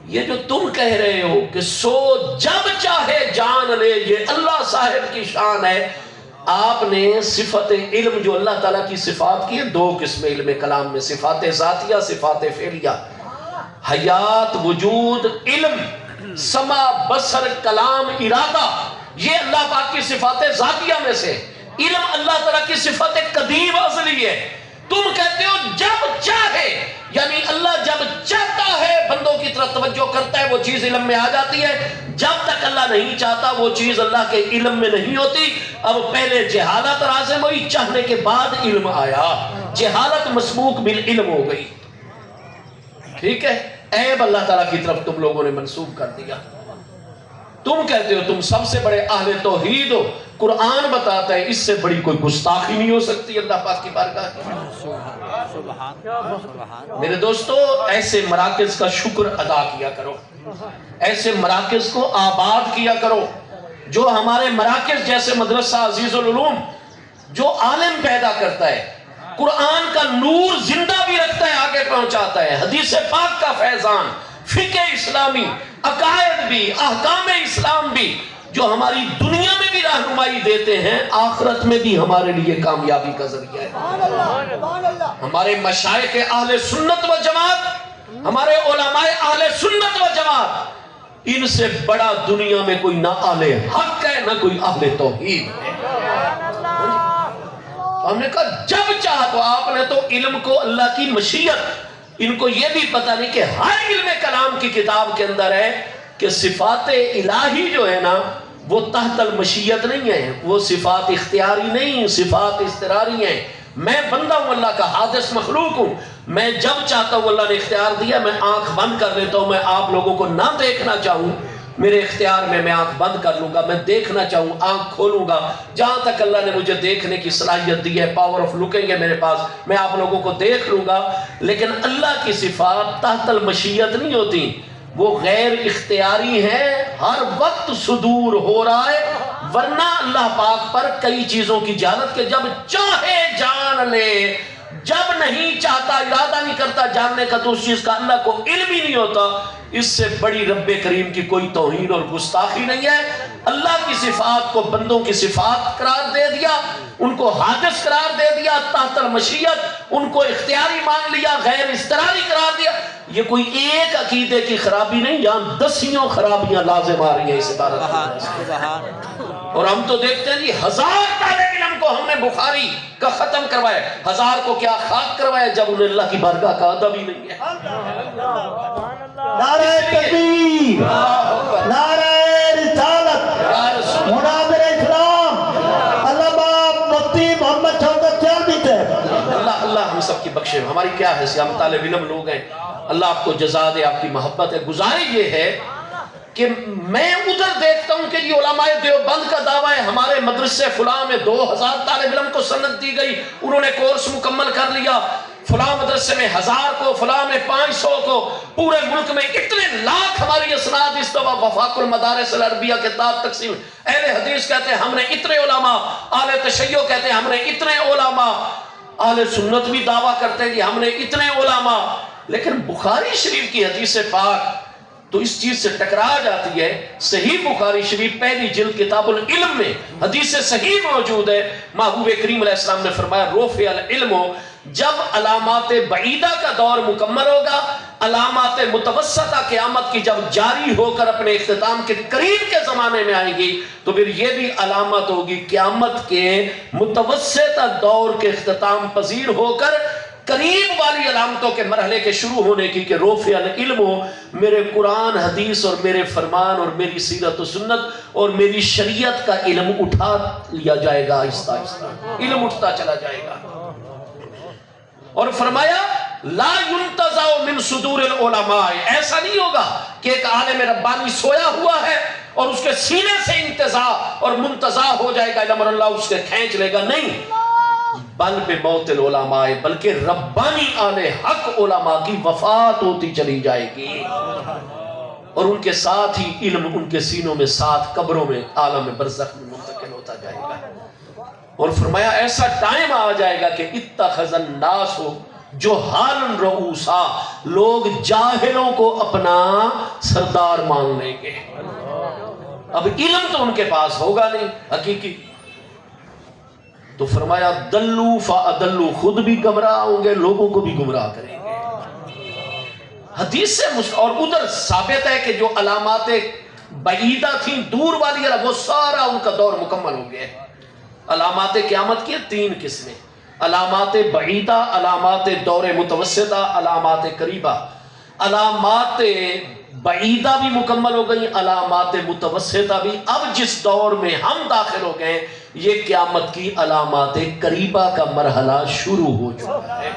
یہ جو تم کہہ رہے ہو کہ سو جب چاہے جان لے، یہ اللہ صاحب کی شان ہے۔ آپ نے صفت علم جو اللہ تعالیٰ کی صفات کی ہے، 2 قسم علم کلام میں، صفات ذاتیہ، صفات فعلیہ۔ حیات، وجود، علم، سمع، بصر، کلام، ارادہ، یہ اللہ پاک کی صفات ذاتیہ میں سے. علم اللہ تعالیٰ کی صفت قدیم ازلی ہے. تم کہتے ہو جب چاہے، یعنی اللہ جب چاہتا ہے بندوں کی طرف توجہ کرتا ہے وہ چیز علم میں آ جاتی ہے. جب تک اللہ نہیں چاہتا وہ چیز اللہ کے علم میں نہیں ہوتی. اب پہلے جہالت لازم ہوئی، چاہنے کے بعد علم آیا. جہالت مسبوق بالعلم ہو گئی. ٹھیک ہے، عیب اللہ تعالیٰ کی طرف تم لوگوں نے منسوب کر دیا. تم کہتے ہو تم سب سے بڑے اہل توحید ہو. قرآن بتاتا ہے اس سے بڑی کوئی گستاخی نہیں ہو سکتی اللہ پاک کی بارگاہ کی. میرے دوستو، ایسے مراکز کا شکر ادا کیا کرو، ایسے مراکز کو آباد کیا کرو. جو ہمارے مراکز جیسے مدرسہ عزیز العلوم جو عالم پیدا کرتا ہے، قرآن کا نور زندہ بھی رکھتا ہے، آگے پہنچاتا ہے، حدیث پاک کا فیضان، فقہ اسلامی، عقائد بھی، احکام اسلام بھی، جو ہماری دنیا میں بھی رہنمائی دیتے ہیں، آخرت میں بھی ہمارے لیے کامیابی کا ذریعہ ہے. ہمارے مشائخ اہل سنت و جماعت، ہمارے علماء اہل سنت و جماعت، ان سے بڑا دنیا میں کوئی نہ اہل حق ہے نہ کوئی اہل توحید ہے. ہم نے کہا جب چاہ تو آپ نے تو علم کو اللہ کی مشیت، ان کو یہ بھی پتہ نہیں کہ ہر علم کلام کی کتاب کے اندر ہے کہ صفات الہی جو ہے نا وہ تحت المشیت نہیں ہے، وہ صفات اختیاری نہیں، صفات اضطراری ہیں. میں بندہ ہوں، اللہ کا حادث مخلوق ہوں. میں جب چاہتا ہوں اللہ نے اختیار دیا، میں آنکھ بند کر لیتا ہوں. میں آپ لوگوں کو نہ دیکھنا چاہوں، میرے اختیار میں آنکھ بند کر لوں گا. میں دیکھنا چاہوں آنکھ کھولوں گا. جہاں تک اللہ نے مجھے دیکھنے کی صلاحیت دی ہے، پاور آف لوکنگ ہے میرے پاس، میں آپ لوگوں کو دیکھ لوں گا. لیکن اللہ کی صفات تحت المشیت نہیں ہوتی، وہ غیر اختیاری ہے، ہر وقت صدور ہو رہا ہے. ورنہ اللہ پاک پر کئی چیزوں کی جہالت کے جب چاہے جان لے، جب نہیں چاہتا، ارادہ نہیں کرتا جاننے کا، تو اس چیز کا اللہ کو علم ہی نہیں ہوتا. اس سے بڑی رب کریم کی کوئی توہین اور گستاخی نہیں ہے. اللہ کی صفات کو بندوں کی صفات قرار دے دیا، ان کو حادث قرار دے دیا تحت المشیت، ان کو اختیاری مان لیا، غیر اضطراری قرار دیا. یہ کوئی ایک عقیدے کی خرابی نہیں، یہاں دسیوں خرابیاں لازم آ رہی ہیں اس عبارت میں. اور ہم تو دیکھتے ہیں جی 1000 طالب علم کو ہم نے بخاری کا ختم کروایا، 1000 کو کیا خاک کروایا جب انہیں اللہ کی بارگاہ کا ادب ہی نہیں ہے.
نعرہ تکبیر، نعرہ رسالت، مناظر اسلام، علامہ مفتی محمد شوکت سیالوی صاحب.
اللہ ہم سب کی بخشے. ہماری کیا حیثیت، ہم طالب علم لوگ ہیں. اللہ آپ کو جزا دے، آپ کی محبت ہے. گزارش یہ ہے کہ میں ادھر دیکھتا ہوں کہ یہ علماء دیوبند کا دعویٰ ہے ہمارے مدرسے فلاں میں 2000 طالب علم کو سند دی گئی، انہوں نے کورس مکمل کر لیا. فلاں مدرسے میں 1000 کو، فلاں میں 500 کو، پورے ملک میں اتنے لاکھ ہماری اسناد استوا. وفاق المدارس العربیہ کتاب تقسیم. اہل حدیث کہتے ہیں ہم نے اتنے علماء، اہل تشیع کہتے ہیں ہم نے اتنے علماء، اہل سنت بھی دعویٰ کرتے ہیں کہ ہم نے اتنے علماء. لیکن بخاری شریف کی حدیث پاک تو اس چیز سے ٹکرا جاتی ہے. صحیح بخاری شریف پہلی جلد کتاب العلم میں حدیث صحیح موجود ہے. محبوب کریم علیہ السلام نے فرمایا رفع العلم، جب علامات بعیدہ کا دور مکمل ہوگا، علامات متوسطہ قیامت کی جب جاری ہو کر اپنے اختتام کے قریب کے زمانے میں آئے گی، تو پھر یہ بھی علامت ہوگی قیامت کے متوسطہ دور کے اختتام پذیر ہو کر قریب والی علامتوں کے مرحلے کے شروع ہونے کی، کہ رفع العلم، میرے قرآن حدیث اور میرے فرمان اور میری سیرت و سنت اور میری شریعت کا علم اٹھا لیا جائے گا. آہستہ آہستہ علم اٹھتا چلا جائے گا. اور فرمایا لا ينتزع من صدور العلماء، ایسا نہیں ہوگا کہ ایک عالم ربانی سویا ہوا ہے اور اس کے سینے سے انتزاع اور منتزع ہو جائے گا علم اور اللہ اس کے کھینچ لے گا. نہیں، بل بے موت العلماء، بلکہ ربانی اہل حق علماء کی وفات ہوتی چلی جائے گی، اور ان کے ساتھ ہی علم ان کے سینوں میں ساتھ قبروں میں عالم برزخ میں منتقل ہوتا جائے گا. اور فرمایا ایسا ٹائم آ جائے گا کہ اتخذ الناس جہالا رؤوسا، لوگ جاہلوں کو اپنا سردار مان لیں گے. اب علم تو ان کے پاس ہوگا نہیں حقیقی. تو فرمایا دلو فاضلوا، خود بھی گمراہ ہوں گے، لوگوں کو بھی گمراہ کریں گے. حدیث سے اور ادھر ثابت ہے کہ جو علامات بعیدہ تھیں دور والی وہ سارا ان کا دور مکمل ہو گیا ہے۔ علامات قیامت کی 3 قسمیں، علامات بعیدہ، علامات دور متوسطہ، علامات قریبہ۔ علامات بعیدہ بھی مکمل ہو گئی، علامات متوسطہ بھی۔ اب جس دور میں ہم داخل ہو گئے یہ قیامت کی علامات قریبہ کا مرحلہ شروع ہو چکا ہے۔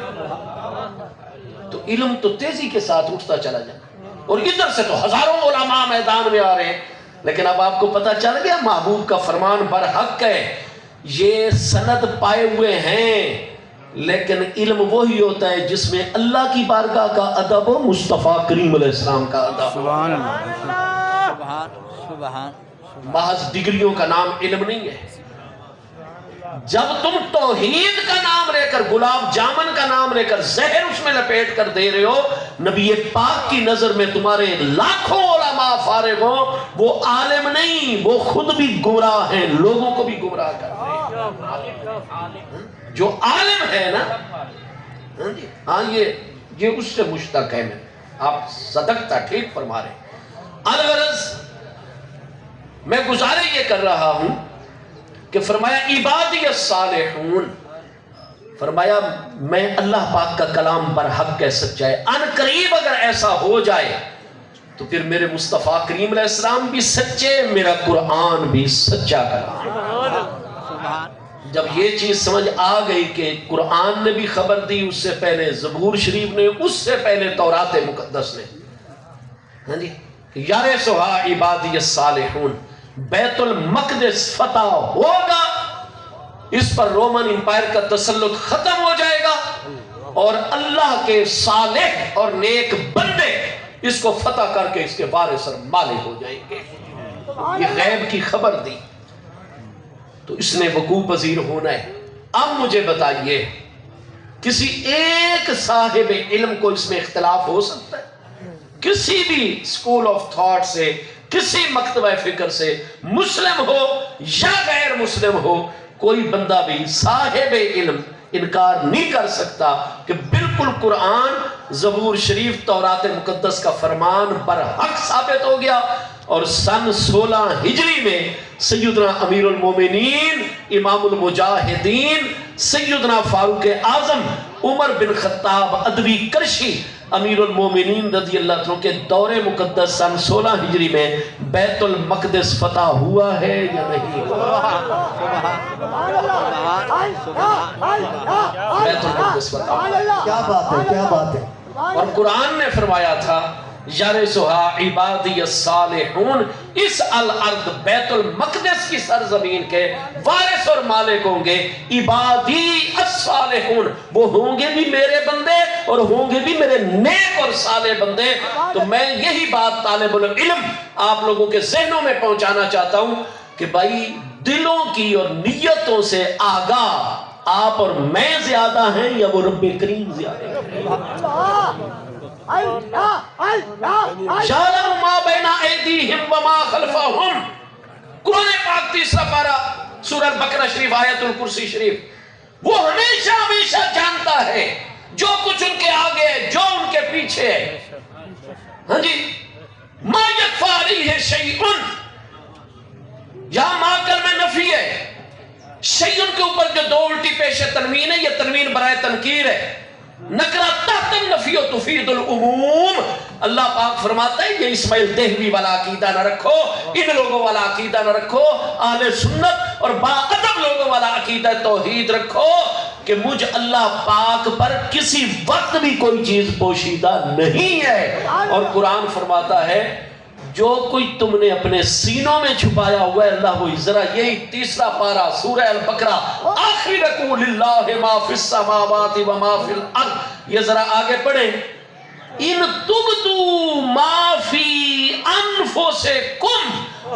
تو علم تو تیزی کے ساتھ اٹھتا چلا جائے، اور ادھر سے تو ہزاروں علماء میدان میں آ رہے ہیں، لیکن اب آپ کو پتہ چل گیا محبوب کا فرمان برحق ہے، یہ سند پائے ہوئے ہیں، لیکن علم وہی ہوتا ہے جس میں اللہ کی بارگاہ کا ادب ہو، مصطفیٰ کریم علیہ السلام کا ادب۔
سبحان اللہ، سبحان
محض ڈگریوں کا نام علم نہیں ہے۔ جب تم توحید کا نام لے کر، گلاب جامن کا نام لے کر زہر اس میں لپیٹ کر دے رہے ہو، نبی پاک کی نظر میں تمہارے لاکھوں علماء فارغ ہوں، وہ عالم نہیں، وہ خود بھی گمراہ ہیں، لوگوں کو بھی گمراہ کر رہے ہیں۔ جو عالم ہے نا، ہاں یہ اس سے مشتق ہے۔ میں آپ صدقتا ٹھیک فرما رہے ہیں۔ الغرض میں گزارے یہ کر رہا ہوں کہ فرمایا عبادی الصالحون، فرمایا میں اللہ پاک کا کلام برحق ہے، سچا ہے۔ ان قریب اگر ایسا ہو جائے تو پھر میرے مصطفیٰ کریم علیہ السلام بھی سچے، میرا قرآن بھی سچا کلام۔ جب یہ چیز سمجھ آ گئی کہ قرآن نے بھی خبر دی، اس سے پہلے زبور شریف نے، اس سے پہلے تورات مقدس نے، ہاں جی، یارثھا عبادی الصالحون، بیت المقدس فتح ہوگا، اس پر رومن امپائر کا تسلط ختم ہو جائے گا، اور اللہ کے صالح اور نیک بندے اس کو فتح کر کے اس کے وارث اور مالک ہو جائیں گے۔ یہ غیب کی خبر دی تو اس نے وقوع پذیر ہونا ہے۔ اب مجھے بتائیے، کسی ایک صاحب علم کو اس میں اختلاف ہو سکتا ہے؟ کسی بھی سکول آف تھاٹ سے، کسی مکتبہ فکر سے، مسلم ہو یا غیر مسلم ہو، کوئی بندہ بھی صاحب علم انکار نہیں کر سکتا کہ بالکل قرآن، زبور شریف، تورات مقدس کا فرمان برحق ثابت ہو گیا، اور سن 16 ہجری میں سیدنا امیر المومنین، امام المجاہدین، سیدنا فاروق اعظم عمر بن خطاب ادوی کرشی امیر المومنین رضی اللہ عنہ کے دور مقدس سن 16 ہجری میں بیت المقدس فتح ہوا ہے یا نہیں؟ بیت المقدس فتح،
کیا بات ہے، کیا بات ہے۔
اور قرآن نے فرمایا تھا یارثھا عبادی الصالحون، اس الارض بیت المقدس کی سرزمین کے وارث اور مالک ہوں گے عبادی الصالحون، وہ ہوں گے بھی میرے بندے اور ہوں گے بھی میرے نیک اور صالح بندے۔ تو میں یہی بات طالب العلم آپ لوگوں کے ذہنوں میں پہنچانا چاہتا ہوں کہ بھائی دلوں کی اور نیتوں سے آگاہ آپ اور میں زیادہ ہیں یا وہ رب کریم زیادہ ہیں؟ یعلم ما بین ایدیہم وما خلفہم، قرآن پاک تیسرا پارہ سورہ البقرہ شریف، آیت الکرسی شریف، وہ ہمیشہ جانتا ہے جو کچھ ان کے آگے ہے، جو ان کے پیچھے ہے۔ ہاں جی، ما یکفی علیہ شیئن، یہاں ما کلمہ نفی ہے، شیئن کے اوپر جو 2 الٹی پیش تنوین ہے، یہ تنوین برائے تنکیر ہے، نکرہ تحت النفی و تفید العموم۔ اللہ پاک فرماتا ہے یہ اسماعیل دہلوی والا عقیدہ نہ رکھو، ان لوگوں والا عقیدہ نہ رکھو، اہل سنت اور باادب لوگوں والا عقیدہ توحید رکھو کہ مجھ اللہ پاک پر کسی وقت بھی کوئی چیز پوشیدہ نہیں ہے۔ اور قرآن فرماتا ہے جو کوئی تم نے اپنے سینوں میں چھپایا ہوا ہے اللہ وہی۔ ذرا یہی تیسرا پارہ سورہ البقرہ آخری رکوع للہ ما فی السماوات و ما فی الارض، یہ ذرا آگے پڑھیں، ان تبدو ما فی انفسکم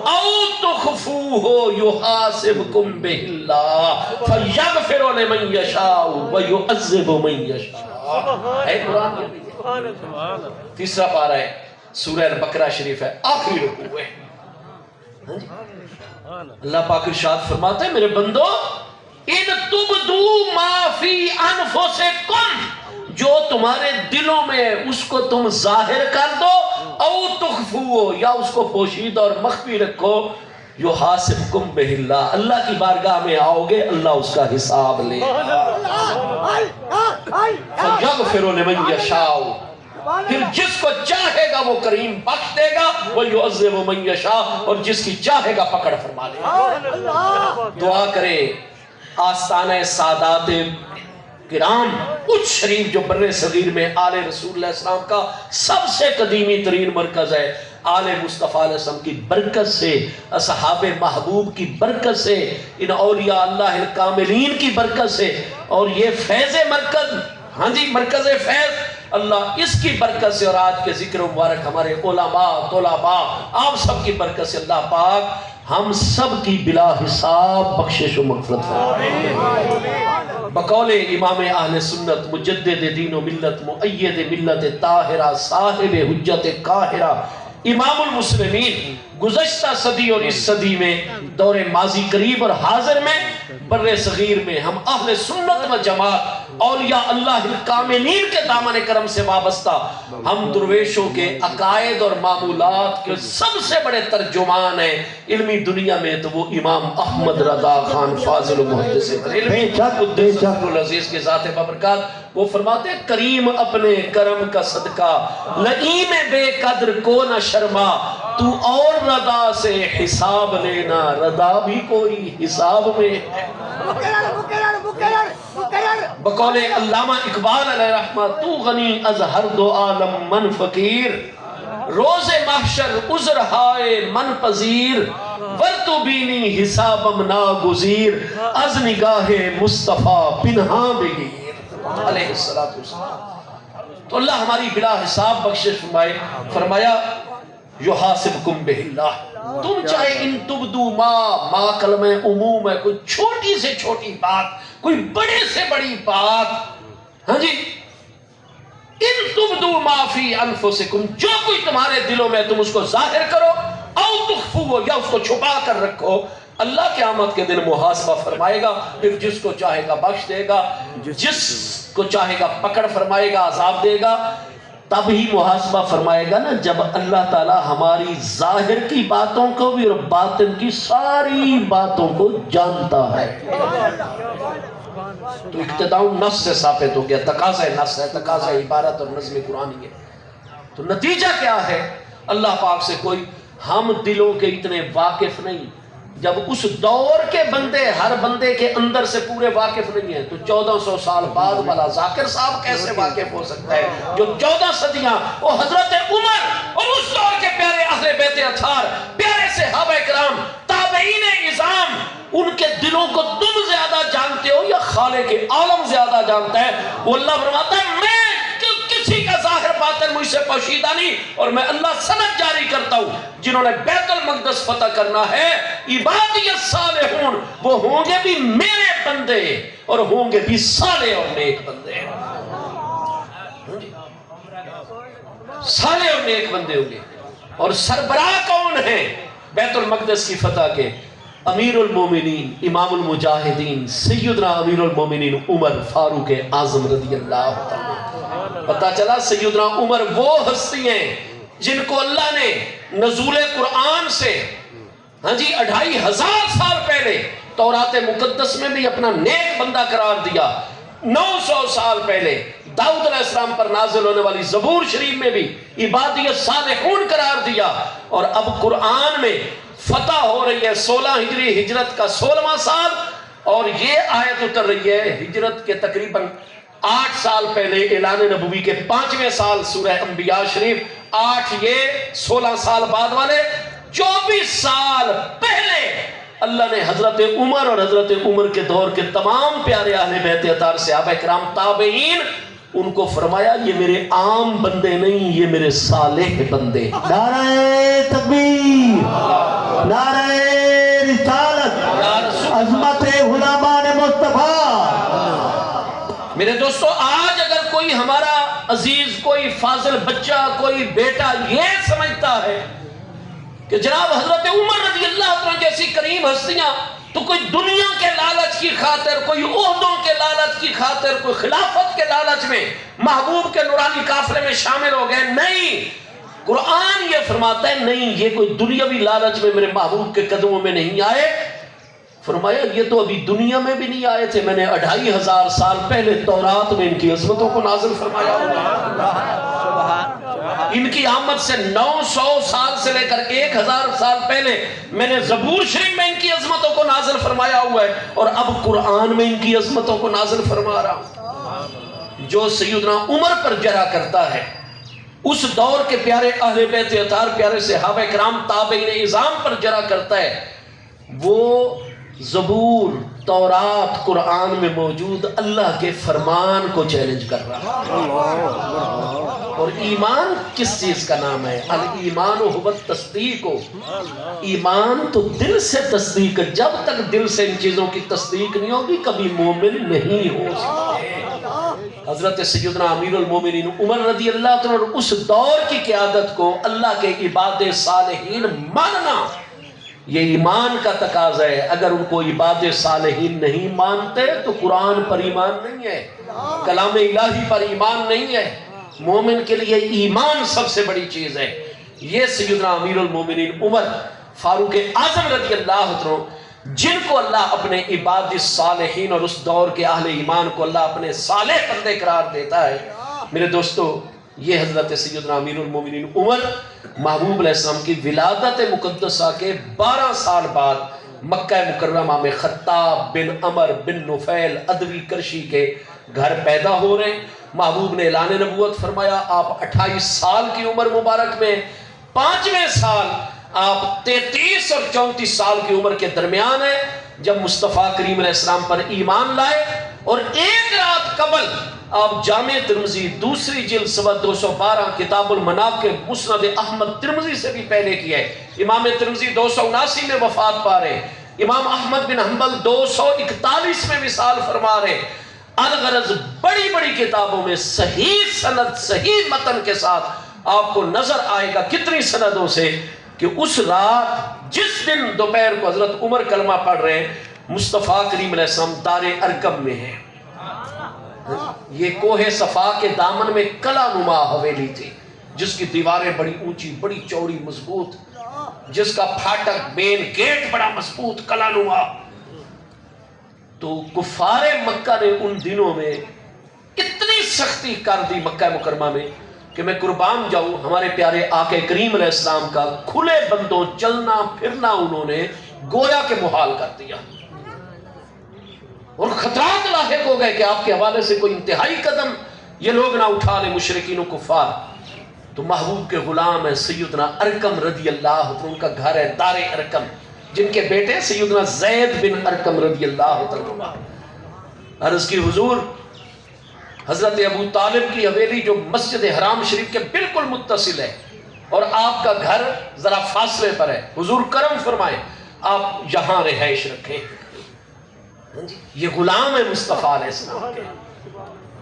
او تخفوہ یحاسبکم بہ اللہ فیغفر لمن یشاء و یعذب من یشاء۔ ہے قرآن، تیسرا پارہ ہے سورہ البقرہ شریف ہے، آخری رکوع ہے۔ اللہ پاک ارشاد فرماتا ہے میرے بندو ان تبدو ما فی انفسکم، جو تمہارے دلوں میں اس کو تم ظاہر کر دو او تخفو، یا اس کو پوشیدہ اور مخفی رکھو، یحاسبکم بہ اللہ، اللہ کی بارگاہ میں آؤ گے اللہ اس کا حساب لے گا۔ فیغفر لمن یشاء، پھر جس کو چاہے گا وہ کریم بخش دے گا، وَيُعَذِّبُ مَن یشاء، اور جس کی چاہے گا پکڑ فرما لے گا۔ دعا کرے آستانہ سادات کرام اچ شریف جو بر صغیر میں آل رسول اللہ السلام کا سب سے قدیمی ترین مرکز ہے، آل مصطفیٰ علیہ السلام کی برکت سے، اصحاب محبوب کی برکت سے، ان اولیاء اللہ الکاملین کی برکت سے، اور یہ فیض مرکز، ہاں جی مرکز فیض، اللہ اس کی برکت سے، اور آج کے ذکر مبارک ہمارے علماء طلباء آپ سب کی برکت سے اللہ پاک ہم سب کی بلا حساب بخشش و مغفرت فرمائے۔ بقول امام اہل سنت مجدد دین و ملت مؤید ملت طاہرہ صاحب حجت قاہرہ امام المسلمین، گزشتہ صدی اور اس صدی میں، دور ماضی قریب اور حاضر میں، بر صغیر میں ہم اہل سنت و جماعت اولیاء اللہ الکاملین کے دامن کرم سے وابستہ ہم درویشوں کے عقائد اور معمولات کے سب سے بڑے ترجمان ہیں علمی دنیا میں، تو وہ امام احمد رضا خان فاضل محدث بریلوی قدس العزیز کی ذات بابرکات، وہ فرماتے ہیں کریم اپنے کرم کا صدقہ لئیم بے قدر کو نہ شرما، تو اور رضا سے حساب لینا، رضا بھی کوئی حساب میں ہے۔ بقول علامہ اقبال علیہ رحمہ، تو غنی از ہر دو عالم من فقیر، روز محشر عذر ہائے من پذیر، ورتو بینی حسابم ناگزیر، از نگاہ مصطفیٰ پنہاں بگیر علیہ السلام۔ تو اللہ ہماری بلا حساب بخشش فرمایا یحاسبکم بہ اللہ، تم چاہے ان تبدو ما کلمہ عموم ہے، کوئی چھوٹی سے چھوٹی بات، کوئی بڑے سے بڑی بات، ہاں جی، ان تبدو ما فی انفسکم، جو کوئی تمہارے دلوں میں تم اس کو ظاہر کرو، او تخفو، یا اس کو چھپا کر رکھو، اللہ قیامت کے دن محاسبہ فرمائے گا، پھر جس کو چاہے گا بخش دے گا، جس کو چاہے گا پکڑ فرمائے گا، عذاب دے گا۔ تب ہی محاسبہ فرمائے گا نا جب اللہ تعالی ہماری ظاہر کی باتوں کو بھی اور باطن کی ساری باتوں کو جانتا ہے۔ تو اقتداء نص سے ثابت ہو گیا، تقاضا نص ہے، تقاضا عبارت اور نظم قرآنی ہے۔ تو نتیجہ کیا ہے؟ اللہ پاک سے کوئی، ہم دلوں کے اتنے واقف نہیں، جب اس دور کے بندے ہر بندے کے اندر سے پورے واقف نہیں ہیں، تو 1400 سال بعد والا ذاکر صاحب کیسے واقف ہو سکتا ہے جو 14 صدیاں وہ حضرت عمر اور اس دور کے پیارے اہل بیت اطہار، پیارے صحابہ کرام، تابعین اعظام، ان کے دلوں کو تم زیادہ جانتے ہو یا خالق عالم زیادہ جانتا ہے؟ وہ اللہ فرماتا ہے میں کسی کا ظاہر باطن مجھ سے پوشیدہ نہیں، اور میں اللہ سند جاری کرتا ہوں جنہوں نے بیت المقدس فتح کرنا ہے، عبادی الصالحون، وہ ہوں گے بھی میرے بندے اور ہوں گے بھی صالح اور نیک بندے، صالح اور نیک بندے ہوں گے۔ اور سربراہ کون ہیں بیت المقدس کی فتح کے؟ امیر المومنین، امام المجاہدین، سیدنا امیر المومنین عمر فاروق اعظم رضی اللہ تعالیٰ۔ پتہ چلا سیدنا عمر وہ ہستی ہیں جن کو اللہ نے نزول قرآن سے، ہاں جی، 2500 سال پہلے تورات مقدس میں بھی اپنا نیک بندہ قرار دیا، 900 سال پہلے داؤد علیہ السلام پر نازل ہونے والی زبور شریف میں بھی عبادی الصالحون قرار دیا، اور اب قرآن میں فتح ہو رہی ہے 16 ہجری، ہجرت کا 16واں سال، اور یہ آیت اتر رہی ہے ہجرت کے تقریباً 8 سال پہلے، اعلان نبوی کے 5ویں سال، سورہ انبیاء شریف 8، یہ 16 سال بعد والے 24 سال پہلے اللہ نے حضرت عمر اور حضرت عمر کے دور کے تمام پیارے اہل بیت اطہار، صحابہ کرام، تابعین، ان کو فرمایا یہ میرے عام بندے نہیں، یہ میرے صالح بندے۔
نعرہ تکبیر، نعرہ رسالت، عظمت غلامان مصطفیٰ۔
میرے دوستو، آج اگر کوئی ہمارا عزیز، کوئی فاضل بچہ، کوئی بیٹا یہ سمجھتا ہے کہ جناب حضرت عمر رضی اللہ عنہ جیسی کریم ہستیاں تو کوئی دنیا کے لالچ کی خاطر، کوئی عہدوں کے لالچ کی خاطر، کوئی خلافت کے لالچ میں محبوب کے نورانی قافلے میں شامل ہو گئے، نہیں، قرآن یہ فرماتا ہے نہیں، یہ کوئی دنیاوی لالچ میں میرے محبوب کے قدموں میں نہیں آئے. فرمایا یہ تو ابھی دنیا میں بھی نہیں آئے تھے، میں نے 2500 سال پہلے تورات میں ان کی عظمتوں کو نازل فرمایا ہوا. ان کی آمد سے 900 سال سے لے کر 1000 سال پہلے میں نے زبور شریف میں ان کی عظمتوں کو نازل فرمایا ہوا ہے، اور اب قرآن میں ان کی عظمتوں کو نازل فرما رہا ہوں. جو سیدنا عمر پر جرا کرتا ہے، اس دور کے پیارے اہل بیت اطہار، پیارے صحابہ کرام، تابعین اعظام پر جرا کرتا ہے، وہ زبور، تورات، قرآن میں موجود اللہ کے فرمان کو چیلنج کر رہا ہے. اور ایمان کس چیز کا نام ہے؟ الایمان هو التصدیق. ایمان تو دل سے تصدیق ہے. جب تک دل سے ان چیزوں کی تصدیق نہیں ہوگی کبھی مومن نہیں ہو سکتے. حضرت سیدنا امیر المومنین عمر رضی اللہ عنہ اس دور کی قیادت کو اللہ کے عباد صالحین ماننا یہ ایمان کا تقاضا ہے. اگر ان کو عباد صالحین نہیں مانتے تو قرآن پر ایمان نہیں ہے، کلام الہی پر ایمان نہیں ہے. مومن کے لیے ایمان سب سے بڑی چیز ہے. یہ سیدنا امیر المومنین عمر فاروق اعظم رضی اللہ عنہ، جن کو اللہ اپنے عباد الصالحین اور اس دور کے اہل ایمان کو اللہ اپنے صالح بندے قرار دیتا ہے. میرے دوستو، یہ حضرت سیدنا امیر المومنین عمر محبوب علیہ السلام کی ولادت مقدسہ کے 12 سال بعد مکہ مکرمہ میں خطاب بن عمر بن نفیل ادوی کرشی کے گھر پیدا ہو رہے ہیں. محبوب نے اعلان نبوت فرمایا. آپ 28 سال کی عمر مبارک میں 5ویں سال آپ 33 اور 34 سال کی عمر کے درمیان ہیں جب مصطفیٰ کریم علیہ السلام پر ایمان لائے. اور ایک رات قبل آپ جامع ترمذی 2 جلد صفحہ 212 کتاب المناقب مسند احمد ترمذی سے بھی پہلے کیا ہے. امام ترمذی 279 میں وفات پا رہے، امام احمد بن حنبل 241 میں وصال فرما رہے. الغرض بڑی بڑی کتابوں میں صحیح سند، صحیح متن کے ساتھ آپ کو نظر آئے گا کتنی سندوں سے کہ اس رات جس دن دوپہر کو حضرت عمر کلمہ پڑھ رہے ہیں، مصطفیٰ کریم علیہ السلام دار ارقم میں ہیں. یہ کوہ صفا کے دامن میں کلا نما حویلی تھی جس کی دیواریں بڑی اونچی، بڑی چوڑی، مضبوط، جس کا پھاٹک مین گیٹ بڑا مضبوط کلا نما. تو کفار مکہ نے ان دنوں میں اتنی سختی کر دی مکہ مکرمہ میں کہ میں قربان جاؤں، ہمارے پیارے آقا کریم علیہ السلام کا کھلے بندوں چلنا پھرنا انہوں نے گویا کہ محال کر دیا. اور خطرات لاحق ہو گئے کہ آپ کے حوالے سے کوئی انتہائی قدم یہ لوگ نہ اٹھا لیں مشرکین و کفار. تو محبوب کے غلام ہے سیدنا ارقم رضی اللہ عنہ، ان کا گھر ہے دار ارقم، جن کے بیٹے سیدنا زید بن ارقم رضی اللہ عنہ. عرض کی حضور، حضرت ابو طالب کی حویلی جو مسجد حرام شریف کے بالکل متصل ہے اور آپ کا گھر ذرا فاصلے پر ہے، حضور کرم فرمائیں آپ یہاں رہائش رکھیں. یہ غلام ہے مصطفیٰ علیہ السلام کے.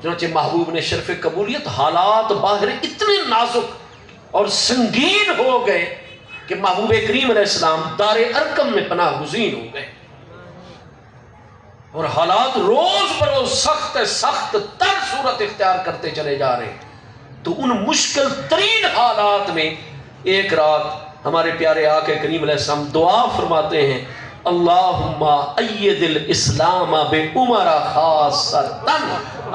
چنانچہ محبوب نے شرف قبولیت، حالات باہر اتنے نازک اور سنگین ہو گئے کہ محبوب کریم علیہ السلام دار ارقم میں پناہ گزین ہو گئے. اور حالات روز بروز سخت تر صورت اختیار کرتے چلے جا رہے ہیں. تو ان مشکل ترین حالات میں ایک رات ہمارے پیارے آقا کریم علیہ السلام دعا فرماتے ہیں، اللہم اید الاسلام بعمر خاصتاً.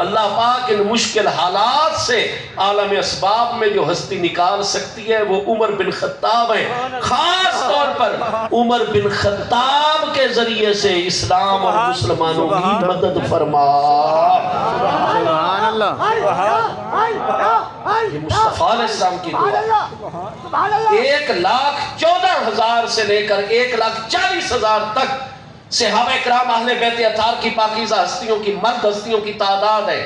اللہ پاک ان مشکل حالات سے عالم اسباب میں جو ہستی نکال سکتی ہے وہ عمر بن خطاب ہیں. خاص طور پر عمر بن خطاب کے ذریعے سے اسلام اور مسلمانوں کی مدد فرما.
سبحان اللہ.
یہ مصطفیٰ علیہ السلام کی دعا. 1,14,000 سے لے کر 1,40,000 تک صحابہ کرام اہل بیت اطہار کی پاکیزہ ہستیوں کی، مرد ہستیوں کی تعداد ہے.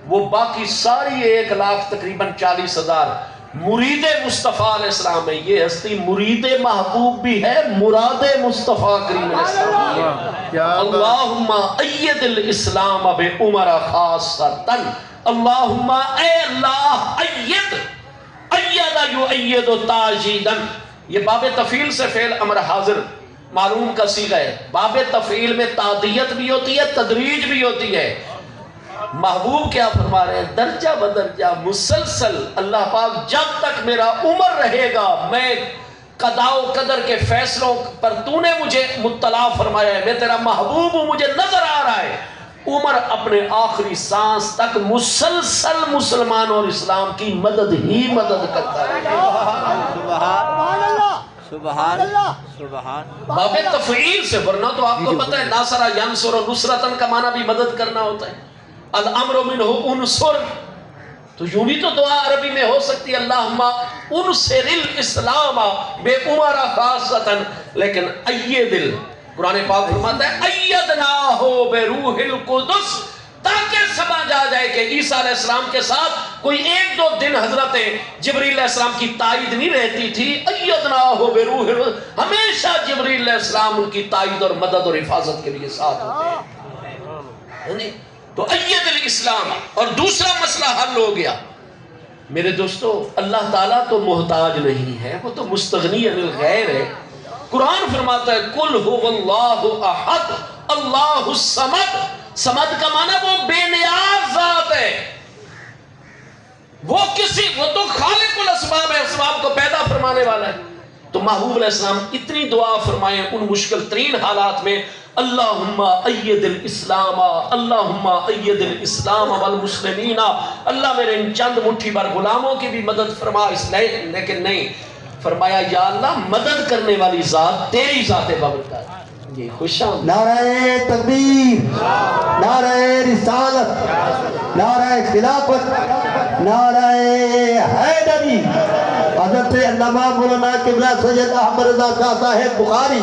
وہ باقی ساری 1,00,000 تقریباً 40,000 مرید مصطفیٰ علیہ السلام ہے. یہ ہستی مرید محبوب بھی ہے، مراد مصطفیٰ کریم علیہ السلام بھی ہے. اللہم اید الاسلام بعمر خاصتاً. اللہم اے اللہ اید یؤید تاجیداً. یہ باب تفعیل سے فعل امر حاضر معلوم کا صیغہ ہے. باب تفعیل میں تعدیت بھی ہوتی ہے، تدریج بھی ہوتی ہے. محبوب کیا فرما رہے ہیں؟ درجہ بدرجہ مسلسل اللہ پاک جب تک میرا عمر رہے گا میں قضاء و قدر کے فیصلوں پر تو نے مجھے مطلع فرمایا ہے، میں تیرا محبوب ہوں، مجھے نظر آ رہا ہے، عمر اپنے آخری سانس تک مسلسل مسلمان اور اسلام کی مدد ہی مدد کرتا ہے۔
سبحان اللہ، سبحان اللہ، سبحان
باب تفعیل سے، ورنہ تو آپ کو پتہ ہے ناصرہ ینصر و نصرتن کا معنی بھی مدد کرنا ہوتا ہے، الامر منہ انصر، تو یوں بھی تو دعا عربی میں ہو سکتی ہے اللہم انصر الاسلام بے عمر خاصتاً، لیکن ایدل قرآن پاک فرماتا ہے ایدناہو بروح القدس، تاکہ سمجھ آ جائے کہ عیسیٰ علیہ السلام کے ساتھ کوئی ایک دو دن حضرت جبریل علیہ السلام کی تائید نہیں رہتی تھی، ایدناہو بروح القدس، ہمیشہ جبریل علیہ السلام ان کی تائید اور مدد اور حفاظت کے لیے ساتھ ہوتے ہیں۔ تو اید الاسلام، اور دوسرا مسئلہ حل ہو گیا۔ میرے دوستو اللہ تعالیٰ تو محتاج نہیں ہے، وہ تو مستغنی عن الغیر ہے۔ قرآن فرماتا ہے کل هو اللہ احد اللہ الصمد، صمد کا معنی وہ بے نیاز ذات ہے، وہ تو خالق الاسباب ہے، اسباب کو پیدا فرمانے والا ہے۔ تو محبوب علیہ السلام اتنی دعا فرمائیں ان مشکل ترین حالات میں، اللہم اید الاسلام، اللہم اید الاسلام والمسلمین، اللہ میرے ان چند مٹھی بھر غلاموں کی بھی مدد فرما، اس لیکن نہیں فرمایا یا اللہ مدد کرنے والی ذات تیری ذات بابرکات۔ یہ خوش آمد،
نعرہ تکبیر، نعرہ رسالت، نعرہ خلافت، نعرہ حیدری، حضرت علامہ مولانا قبلہ سید احمد رضا شاہ صاحب بخاری۔